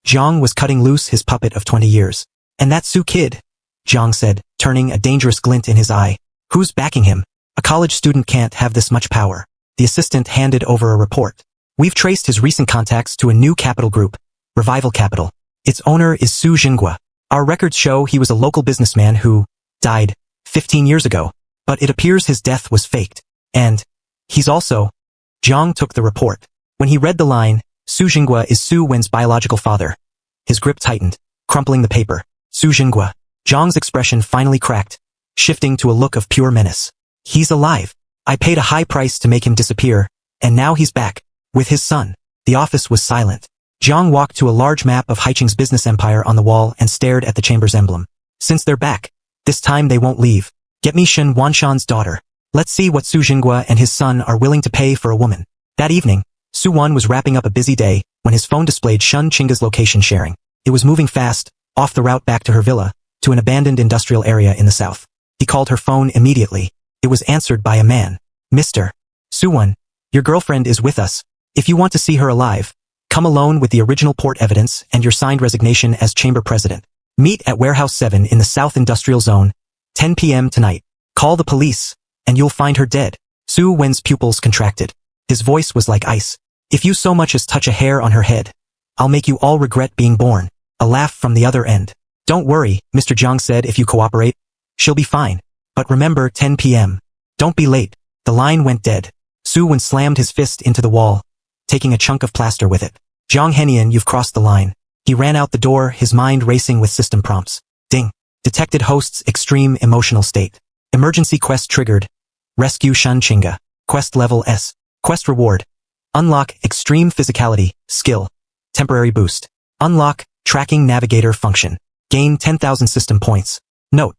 Jiang was cutting loose his puppet of 20 years. And that Su kid? Jiang said, turning a dangerous glint in his eye. Who's backing him? A college student can't have this much power. The assistant handed over a report. We've traced his recent contacts to a new capital group, Revival Capital. Its owner is Su Jingua. Our records show he was a local businessman who died 15 years ago, but it appears his death was faked. And he's also... Jiang took the report. When he read the line, Su Jingua is Su Wen's biological father. His grip tightened, crumpling the paper. Su Jingua. Jiang's expression finally cracked, shifting to a look of pure menace. He's alive. I paid a high price to make him disappear, and now he's back, with his son. The office was silent. Jiang walked to a large map of Haicheng's business empire on the wall and stared at the chamber's emblem. Since they're back, this time they won't leave. Get me Shen Wanshan's daughter. Let's see what Su Jingua and his son are willing to pay for a woman. That evening, Su Wan was wrapping up a busy day when his phone displayed Shun Chinga's location sharing. It was moving fast, off the route back to her villa, to an abandoned industrial area in the south. He called her phone immediately. It was answered by a man. Mr. Su Wan, your girlfriend is with us. If you want to see her alive, come alone with the original port evidence and your signed resignation as chamber president. Meet at Warehouse 7 in the South Industrial Zone, 10 p.m. tonight. Call the police, and you'll find her dead. Su Wen's pupils contracted. His voice was like ice. If you so much as touch a hair on her head, I'll make you all regret being born. A laugh from the other end. Don't worry, Mr. Jiang said, if you cooperate, she'll be fine. But remember 10 p.m. Don't be late. The line went dead. Su Wen slammed his fist into the wall, taking a chunk of plaster with it. Jiang Henian, you've crossed the line. He ran out the door, his mind racing with system prompts. Ding. Detected host's extreme emotional state. Emergency quest triggered. Rescue Shun Chinga. Quest level S. Quest reward. Unlock extreme physicality, skill. Temporary boost. Unlock tracking navigator function. Gain 10,000 system points. Note.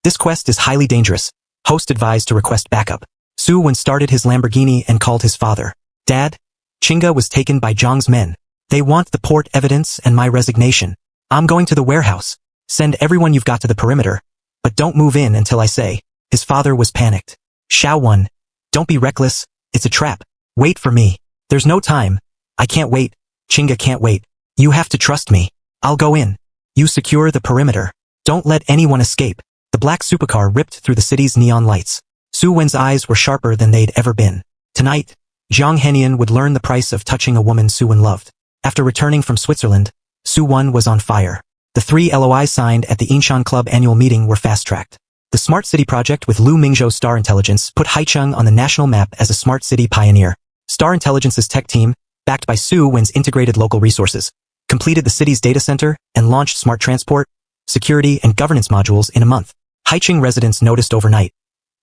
This quest is highly dangerous. Host advised to request backup. Su Wen started his Lamborghini and called his father. Dad? Chinga was taken by Jiang's men. They want the port evidence and my resignation. I'm going to the warehouse. Send everyone you've got to the perimeter. But don't move in until I say. His father was panicked. Xiao Wan. Don't be reckless. It's a trap. Wait for me. There's no time. I can't wait. Chinga can't wait. You have to trust me. I'll go in. You secure the perimeter. Don't let anyone escape. The black supercar ripped through the city's neon lights. Su Wen's eyes were sharper than they'd ever been. Tonight, Jiang Henian would learn the price of touching a woman Su Wen loved. After returning from Switzerland, Su Wan was on fire. The 3 LOIs signed at the Yinshan Club annual meeting were fast-tracked. The Smart City project with Lu Mingzhou Star Intelligence put Haicheng on the national map as a smart city pioneer. Star Intelligence's tech team, backed by Su Wen's integrated local resources, completed the city's data center and launched smart transport, security, and governance modules in a month. Haicheng residents noticed overnight.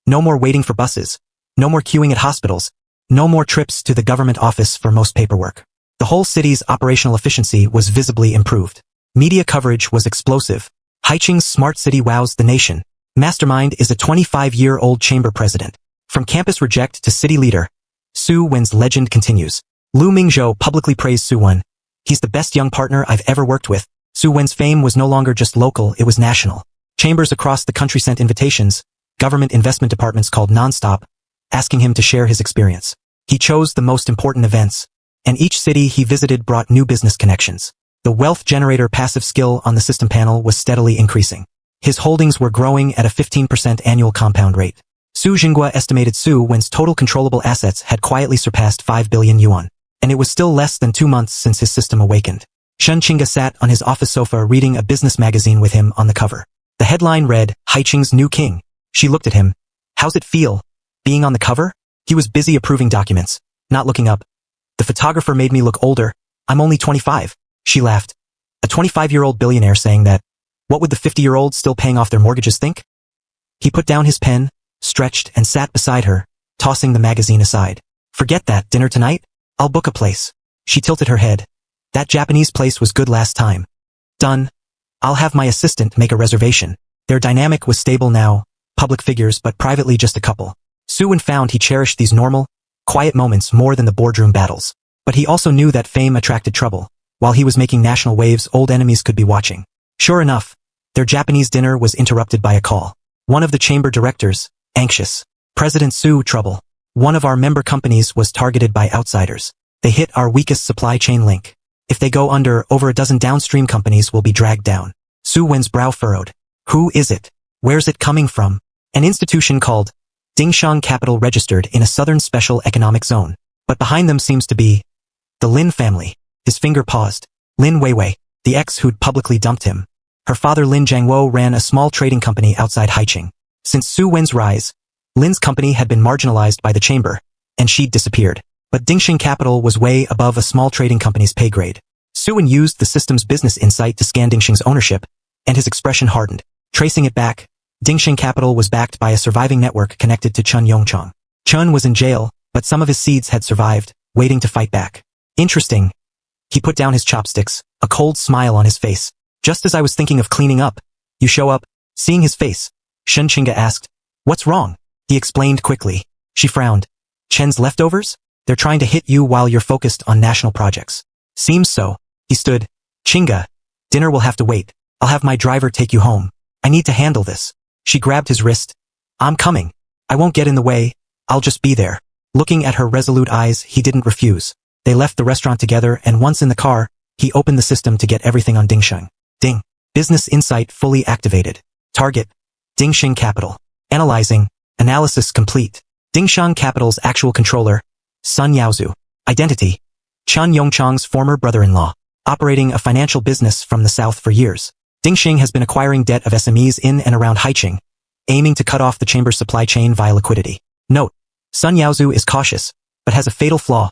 No more waiting for buses. No more queuing at hospitals. No more trips to the government office for most paperwork. The whole city's operational efficiency was visibly improved. Media coverage was explosive. Haicheng's smart city wows the nation. Mastermind is a 25-year-old chamber president. From campus reject to city leader, Su Wen's legend continues. Lu Mingzhou publicly praised Su Wen. He's the best young partner I've ever worked with. Su Wen's fame was no longer just local, it was national. Chambers across the country sent invitations. Government investment departments called nonstop, asking him to share his experience. He chose the most important events, and each city he visited brought new business connections. The wealth generator passive skill on the system panel was steadily increasing. His holdings were growing at a 15% annual compound rate. Su Jingua estimated Su Wen's total controllable assets had quietly surpassed 5 billion yuan, and it was still less than 2 months since his system awakened. Shun Chinga sat on his office sofa reading a business magazine with him on the cover. The headline read, Haicheng's New King. She looked at him. How's it feel, being on the cover? He was busy approving documents, not looking up. The photographer made me look older. I'm only 25. She laughed. A 25-year-old billionaire saying that. What would the 50-year-olds still paying off their mortgages think? He put down his pen, stretched, and sat beside her, tossing the magazine aside. Forget that, dinner tonight? I'll book a place. She tilted her head. That Japanese place was good last time. Done. I'll have my assistant make a reservation. Their dynamic was stable now, public figures but privately just a couple. Su Wen found he cherished these normal, quiet moments more than the boardroom battles. But he also knew that fame attracted trouble. While he was making national waves, old enemies could be watching. Sure enough, their Japanese dinner was interrupted by a call. One of the chamber directors, anxious. President Su, trouble. One of our member companies was targeted by outsiders. They hit our weakest supply chain link. If they go under, over a dozen downstream companies will be dragged down. Su Wen's brow furrowed. Who is it? Where's it coming from? An institution called Dingshang Capital, registered in a southern special economic zone. But behind them seems to be the Lin family. His finger paused. Lin Weiwei, the ex who'd publicly dumped him. Her father Lin Jiangwo ran a small trading company outside Haicheng. Since Su Wen's rise, Lin's company had been marginalized by the chamber, and she'd disappeared. But Dingsheng Capital was way above a small trading company's pay grade. Su Wen used the system's business insight to scan Dingsheng's ownership, and his expression hardened. Tracing it back, Dingsheng Capital was backed by a surviving network connected to Chun Yongchang. Chun was in jail, but some of his seeds had survived, waiting to fight back. Interesting. He put down his chopsticks, a cold smile on his face. Just as I was thinking of cleaning up, you show up. Seeing his face, Shen Qinga asked, "What's wrong?" He explained quickly. She frowned. "Chen's leftovers? They're trying to hit you while you're focused on national projects." "Seems so." He stood. "Qinga, dinner will have to wait. I'll have my driver take you home. I need to handle this." She grabbed his wrist. "I'm coming. I won't get in the way. I'll just be there." Looking at her resolute eyes, he didn't refuse. They left the restaurant together, and once in the car, he opened the system to get everything on Dingsheng. Ding. Business insight fully activated. Target. Dingsheng Capital. Analyzing. Analysis complete. Dingsheng Capital's actual controller, Sun Yaozu. Identity. Chun Yongchang's former brother-in-law. Operating a financial business from the south for years. Dingsheng has been acquiring debt of SMEs in and around Haicheng, aiming to cut off the chamber's supply chain via liquidity. Note. Sun Yaozu is cautious, but has a fatal flaw.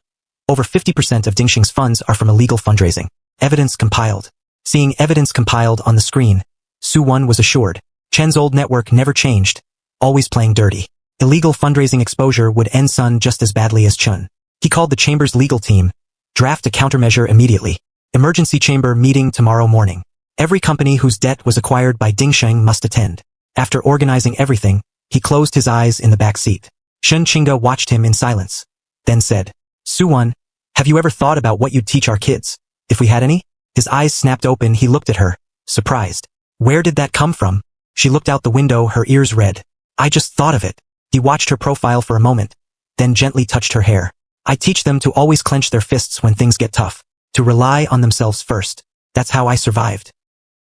Over 50% of Dingsheng's funds are from illegal fundraising. Evidence compiled. Seeing evidence compiled on the screen, Su Wen was assured. Chen's old network never changed, always playing dirty. Illegal fundraising exposure would end Sun just as badly as Chun. He called the chamber's legal team. Draft a countermeasure immediately. Emergency chamber meeting tomorrow morning. Every company whose debt was acquired by Dingsheng must attend. After organizing everything, he closed his eyes in the back seat. Shen Qinga watched him in silence, then said, "Su Wen, have you ever thought about what you'd teach our kids, if we had any?" His eyes snapped open. He looked at her, surprised. "Where did that come from?" She looked out the window, her ears red. "I just thought of it." He watched her profile for a moment, then gently touched her hair. "I teach them to always clench their fists when things get tough, to rely on themselves first. That's how I survived."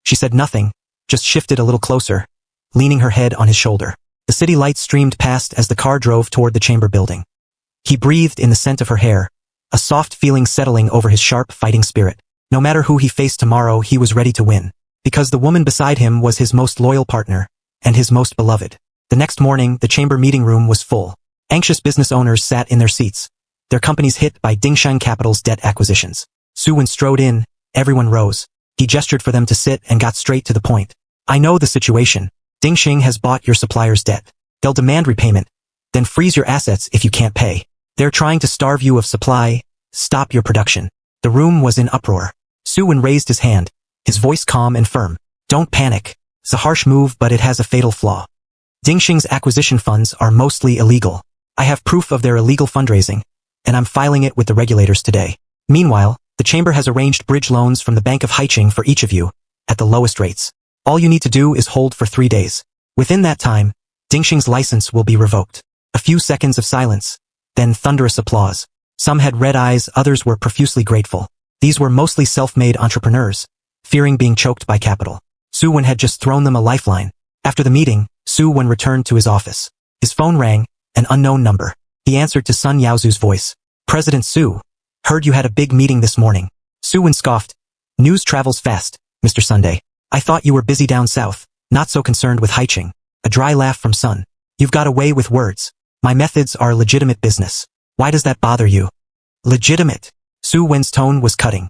She said nothing, just shifted a little closer, leaning her head on his shoulder. The city lights streamed past as the car drove toward the chamber building. He breathed in the scent of her hair, a soft feeling settling over his sharp fighting spirit. No matter who he faced tomorrow, he was ready to win, because the woman beside him was his most loyal partner, and his most beloved. The next morning, the chamber meeting room was full. Anxious business owners sat in their seats, their companies hit by Dingsheng Capital's debt acquisitions. Su Wen strode in, everyone rose. He gestured for them to sit and got straight to the point. "I know the situation. Dingsheng has bought your supplier's debt. They'll demand repayment, then freeze your assets if you can't pay. They're trying to starve you of supply, stop your production." The room was in uproar. Su Wen raised his hand, his voice calm and firm. "Don't panic. It's a harsh move, but it has a fatal flaw. Dingsheng's acquisition funds are mostly illegal. I have proof of their illegal fundraising, and I'm filing it with the regulators today. Meanwhile, the chamber has arranged bridge loans from the Bank of Haicheng for each of you, at the lowest rates. All you need to do is hold for 3 days. Within that time, Dingsheng's license will be revoked." A few seconds of silence, then thunderous applause. Some had red eyes, others were profusely grateful. These were mostly self-made entrepreneurs, fearing being choked by capital. Su Wen had just thrown them a lifeline. After the meeting, Su Wen returned to his office. His phone rang, an unknown number. He answered to Sun Yaozu's voice. "President Su, heard you had a big meeting this morning." Su Wen scoffed. "News travels fast, Mr. Sunday. I thought you were busy down south, not so concerned with Haicheng." A dry laugh from Sun. "You've got a way with words. My methods are legitimate business. Why does that bother you?" "Legitimate?" Su Wen's tone was cutting.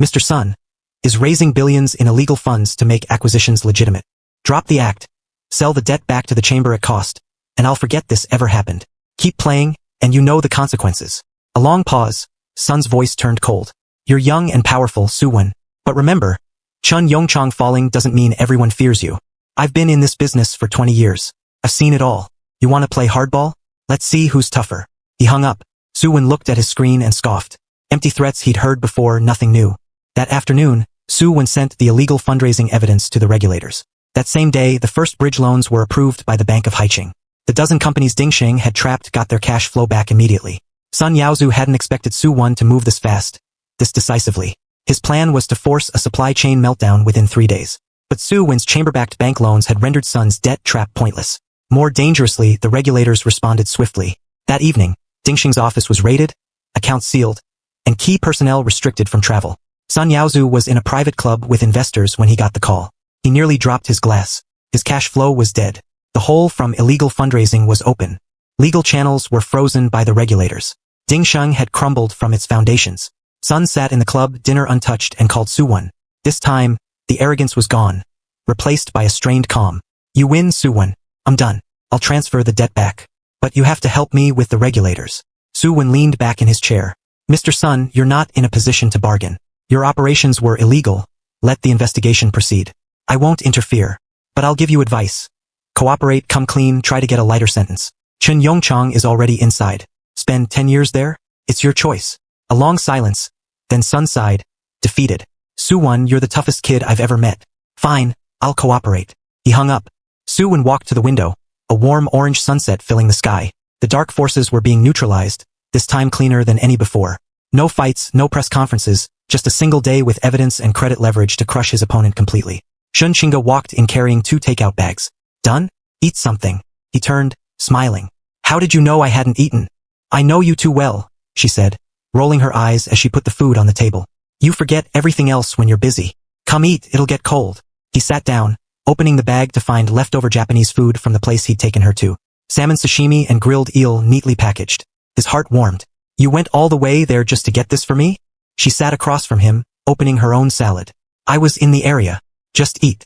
"Mr. Sun is raising billions in illegal funds to make acquisitions legitimate. Drop the act, sell the debt back to the chamber at cost, and I'll forget this ever happened. Keep playing, and you know the consequences." A long pause. Sun's voice turned cold. "You're young and powerful, Su Wen. But remember, Chun Yongchang falling doesn't mean everyone fears you. I've been in this business for 20 years. I've seen it all. You want to play hardball? Let's see who's tougher. He hung up. Su-Wen looked at his screen and scoffed. Empty threats he'd heard before, nothing new. That afternoon, Su-Wen sent the illegal fundraising evidence to the regulators. That same day, the first bridge loans were approved by the Bank of Haicheng. The dozen companies Dingxing had trapped got their cash flow back immediately. Sun Yaozu hadn't expected Su-Wen to move this fast, this decisively. His plan was to force a supply chain meltdown within 3 days. But Su-Wen's chamber-backed bank loans had rendered Sun's debt trap pointless. More dangerously, the regulators responded swiftly. That evening, Dingxing's office was raided, accounts sealed, and key personnel restricted from travel. Sun Yaozu was in a private club with investors when he got the call. He nearly dropped his glass. His cash flow was dead. The hole from illegal fundraising was open. Legal channels were frozen by the regulators. Dingxing had crumbled from its foundations. Sun sat in the club, dinner untouched, and called Su-Wen. This time, the arrogance was gone, replaced by a strained calm. You win, Su-Wen. I'm done. I'll transfer the debt back. But you have to help me with the regulators. Su-Wen leaned back in his chair. Mr. Sun, you're not in a position to bargain. Your operations were illegal. Let the investigation proceed. I won't interfere. But I'll give you advice. Cooperate, come clean, try to get a lighter sentence. Chen Yongchang is already inside. Spend 10 years there? It's your choice. A long silence. Then Sun sighed, defeated. Su-Wen, you're the toughest kid I've ever met. Fine, I'll cooperate. He hung up. Su-Wen walked to the window, a warm orange sunset filling the sky. The dark forces were being neutralized, this time cleaner than any before. No fights, no press conferences, just a single day with evidence and credit leverage to crush his opponent completely. Shun Qingge walked in carrying 2 takeout bags. Done? Eat something. He turned, smiling. How did you know I hadn't eaten? I know you too well, she said, rolling her eyes as she put the food on the table. You forget everything else when you're busy. Come eat, it'll get cold. He sat down, opening the bag to find leftover Japanese food from the place he'd taken her to. Salmon sashimi and grilled eel neatly packaged. His heart warmed. You went all the way there just to get this for me? She sat across from him, opening her own salad. I was in the area. Just eat.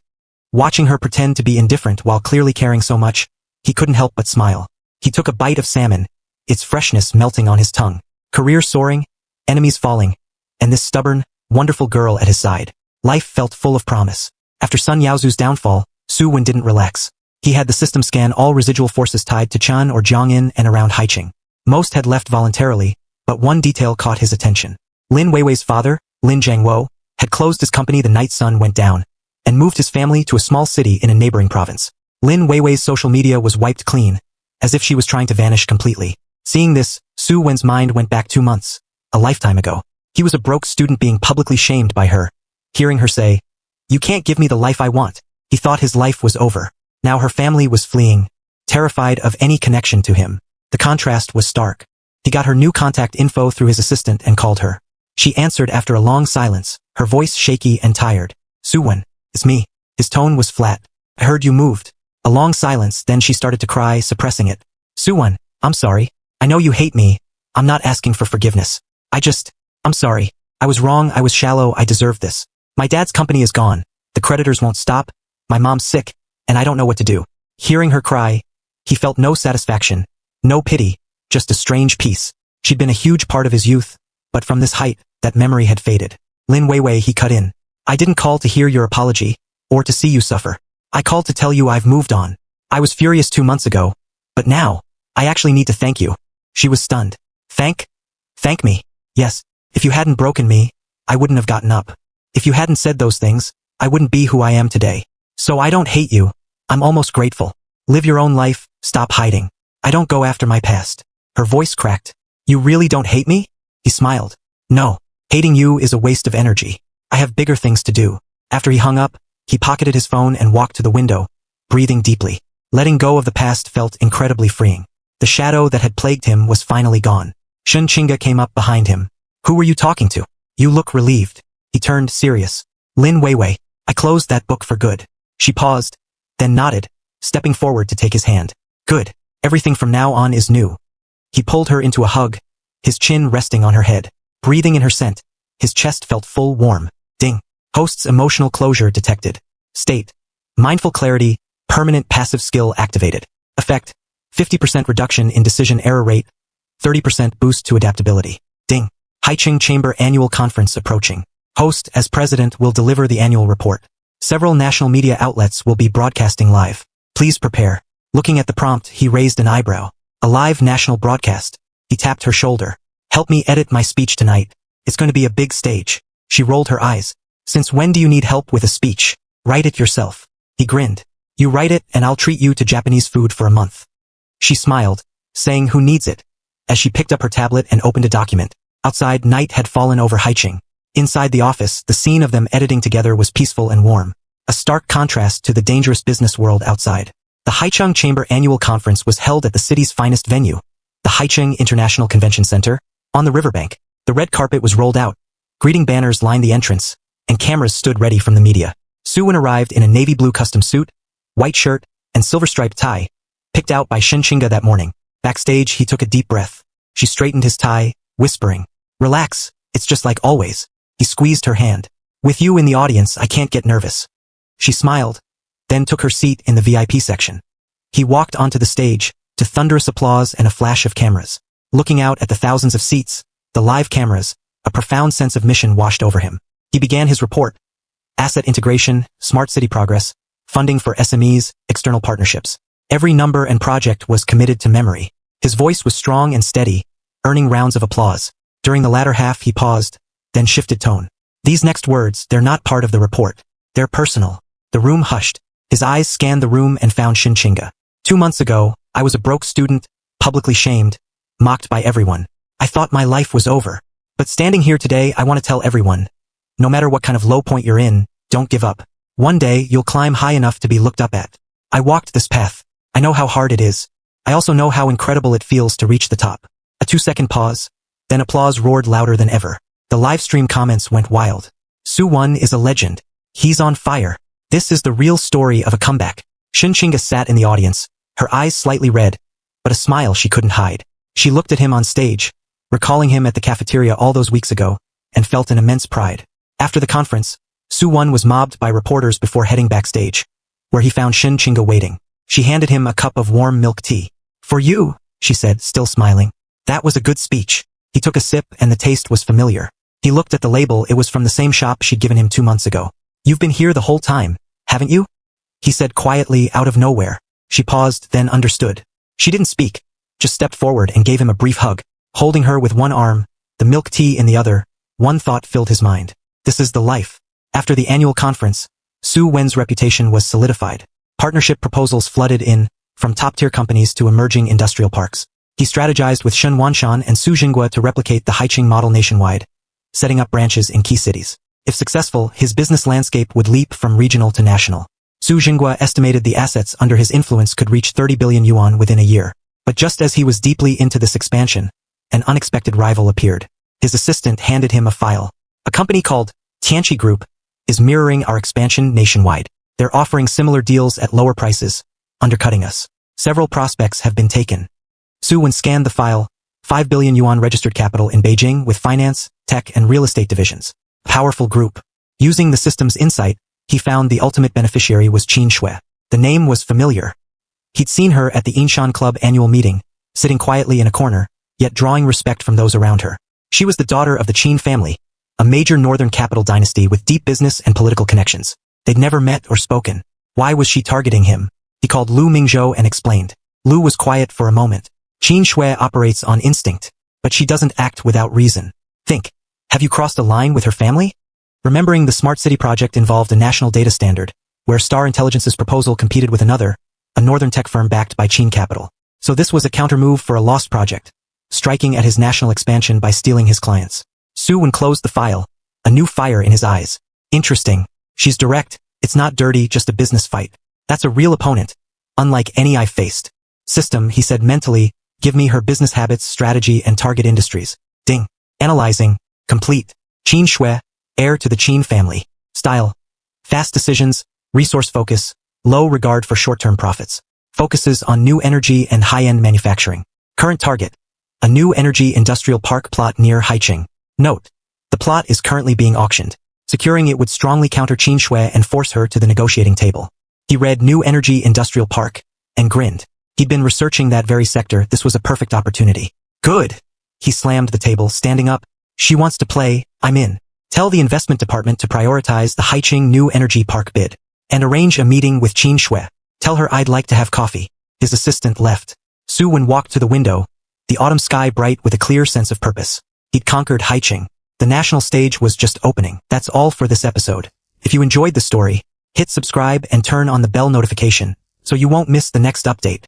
Watching her pretend to be indifferent while clearly caring so much, he couldn't help but smile. He took a bite of salmon, its freshness melting on his tongue. Career soaring, enemies falling, and this stubborn, wonderful girl at his side. Life felt full of promise. After Sun Yaozu's downfall, Su-Wen didn't relax. He had the system scan all residual forces tied to Chan or Jiangyin and around Haicheng. Most had left voluntarily, but one detail caught his attention. Lin Weiwei's father, Lin Jiangwo, had closed his company the night sun went down, and moved his family to a small city in a neighboring province. Lin Weiwei's social media was wiped clean, as if she was trying to vanish completely. Seeing this, Su-Wen's mind went back 2 months, a lifetime ago. He was a broke student being publicly shamed by her. Hearing her say, "You can't give me the life I want," he thought his life was over. Now her family was fleeing, terrified of any connection to him. The contrast was stark. He got her new contact info through his assistant and called her. She answered after a long silence, her voice shaky and tired. "Su-Wen, it's me." His tone was flat. "I heard you moved." A long silence, then she started to cry, suppressing it. "Su-Wen, I'm sorry. I know you hate me. I'm not asking for forgiveness. I'm sorry. I was wrong, I was shallow, I deserved this. My dad's company is gone. The creditors won't stop. My mom's sick, and I don't know what to do." Hearing her cry, he felt no satisfaction, no pity, just a strange peace. She'd been a huge part of his youth, but from this height, that memory had faded. Lin Weiwei, he cut in. "I didn't call to hear your apology, or to see you suffer. I called to tell you I've moved on. I was furious 2 months ago, but now, I actually need to thank you." She was stunned. Thank me? Yes. If you hadn't broken me, I wouldn't have gotten up. If you hadn't said those things, I wouldn't be who I am today. So I don't hate you. I'm almost grateful. Live your own life, stop hiding. I don't go after my past. Her voice cracked. You really don't hate me? He smiled. No. Hating you is a waste of energy. I have bigger things to do. After he hung up, he pocketed his phone and walked to the window, breathing deeply. Letting go of the past felt incredibly freeing. The shadow that had plagued him was finally gone. Shun Qingge came up behind him. Who were you talking to? You look relieved. He turned serious. Lin Weiwei, I closed that book for good. She paused, then nodded, stepping forward to take his hand. Good. Everything from now on is new. He pulled her into a hug, his chin resting on her head. Breathing in her scent, his chest felt full warm. Ding. Host's emotional closure detected. State. Mindful clarity, permanent passive skill activated. Effect. 50% reduction in decision error rate, 30% boost to adaptability. Ding. Haicheng Chamber Annual Conference approaching. Host, as president, will deliver the annual report. Several national media outlets will be broadcasting live. Please prepare. Looking at the prompt, he raised an eyebrow. A live national broadcast. He tapped her shoulder. Help me edit my speech tonight. It's going to be a big stage. She rolled her eyes. Since when do you need help with a speech? Write it yourself. He grinned. You write it and I'll treat you to Japanese food for a month. She smiled, saying who needs it, as she picked up her tablet and opened a document. Outside, night had fallen over Haicheng. Inside the office, the scene of them editing together was peaceful and warm. A stark contrast to the dangerous business world outside. The Haicheng Chamber Annual Conference was held at the city's finest venue, the Haicheng International Convention Center, on the riverbank. The red carpet was rolled out. Greeting banners lined the entrance, and cameras stood ready from the media. Suwon arrived in a navy blue custom suit, white shirt, and silver-striped tie, picked out by Shinchinga that morning. Backstage, he took a deep breath. She straightened his tie, whispering, "Relax, it's just like always." He squeezed her hand. "With you in the audience, I can't get nervous." She smiled, then took her seat in the VIP section. He walked onto the stage, to thunderous applause and a flash of cameras. Looking out at the thousands of seats, the live cameras, a profound sense of mission washed over him. He began his report. Asset integration, smart city progress, funding for SMEs, external partnerships. Every number and project was committed to memory. His voice was strong and steady, earning rounds of applause. During the latter half, he paused, then shifted tone. "These next words, they're not part of the report. They're personal." The room hushed. His eyes scanned the room and found Shinchinga. 2 months ago, I was a broke student, publicly shamed, mocked by everyone. I thought my life was over. But standing here today, I want to tell everyone, no matter what kind of low point you're in, don't give up. One day, you'll climb high enough to be looked up at. I walked this path. I know how hard it is. I also know how incredible it feels to reach the top. A 2-second pause, then applause roared louder than ever. The live stream comments went wild. Suwon is a legend. He's on fire. This is the real story of a comeback. Shinchinga sat in the audience, her eyes slightly red, but a smile she couldn't hide. She looked at him on stage, recalling him at the cafeteria all those weeks ago, and felt an immense pride. After the conference, Suwon was mobbed by reporters before heading backstage, where he found Shinchinga waiting. She handed him a cup of warm milk tea. "For you," she said, still smiling. "That was a good speech." He took a sip and the taste was familiar. He looked at the label. It was from the same shop she'd given him 2 months ago. "You've been here the whole time, haven't you?" he said quietly out of nowhere. She paused, then understood. She didn't speak, just stepped forward and gave him a brief hug. Holding her with one arm, the milk tea in the other, one thought filled his mind. This is the life. After the annual conference, Suwon's reputation was solidified. Partnership proposals flooded in, from top-tier companies to emerging industrial parks. He strategized with Shun Wanshan and Su Jingua to replicate the Haicheng model nationwide, setting up branches in key cities. If successful, his business landscape would leap from regional to national. Su Jingua estimated the assets under his influence could reach 30 billion yuan within a year. But just as he was deeply into this expansion, an unexpected rival appeared. His assistant handed him a file. "A company called Tianqi Group is mirroring our expansion nationwide. They're offering similar deals at lower prices, undercutting us. Several prospects have been taken." Suwon scanned the file. 5 billion yuan registered capital in Beijing with finance, tech, and real estate divisions. Powerful group. Using the system's insight, he found the ultimate beneficiary was Qin Shui. The name was familiar. He'd seen her at the Inshan Club annual meeting, sitting quietly in a corner, yet drawing respect from those around her. She was the daughter of the Qin family, a major northern capital dynasty with deep business and political connections. They'd never met or spoken. Why was she targeting him? He called Lu Mingzhou and explained. Lu was quiet for a moment. Qin Shui operates on instinct, but she doesn't act without reason. Think. Have you crossed a line with her family? Remembering the Smart City project involved a national data standard, where Star Intelligence's proposal competed with another, a northern tech firm backed by Qin Capital. So this was a countermove for a lost project, striking at his national expansion by stealing his clients. Suwon closed the file, a new fire in his eyes. Interesting. She's direct. It's not dirty, just a business fight. That's a real opponent, unlike any I've faced. System, he said mentally, give me her business habits, strategy, and target industries. Ding. Analyzing. Complete. Qin Shui, heir to the Qin family. Style. Fast decisions, resource focus, low regard for short-term profits. Focuses on new energy and high-end manufacturing. Current target. A new energy industrial park plot near Haicheng. Note. The plot is currently being auctioned. Securing it would strongly counter Qin Shui and force her to the negotiating table. He read New Energy Industrial Park, and grinned. He'd been researching that very sector. This was a perfect opportunity. Good. He slammed the table, standing up. She wants to play, I'm in. Tell the investment department to prioritize the Haicheng New Energy Park bid. And arrange a meeting with Qin Shui. Tell her I'd like to have coffee. His assistant left. Su Wen walked to the window, the autumn sky bright with a clear sense of purpose. He'd conquered Haicheng. The national stage was just opening. That's all for this episode. If you enjoyed the story, hit subscribe and turn on the bell notification so you won't miss the next update.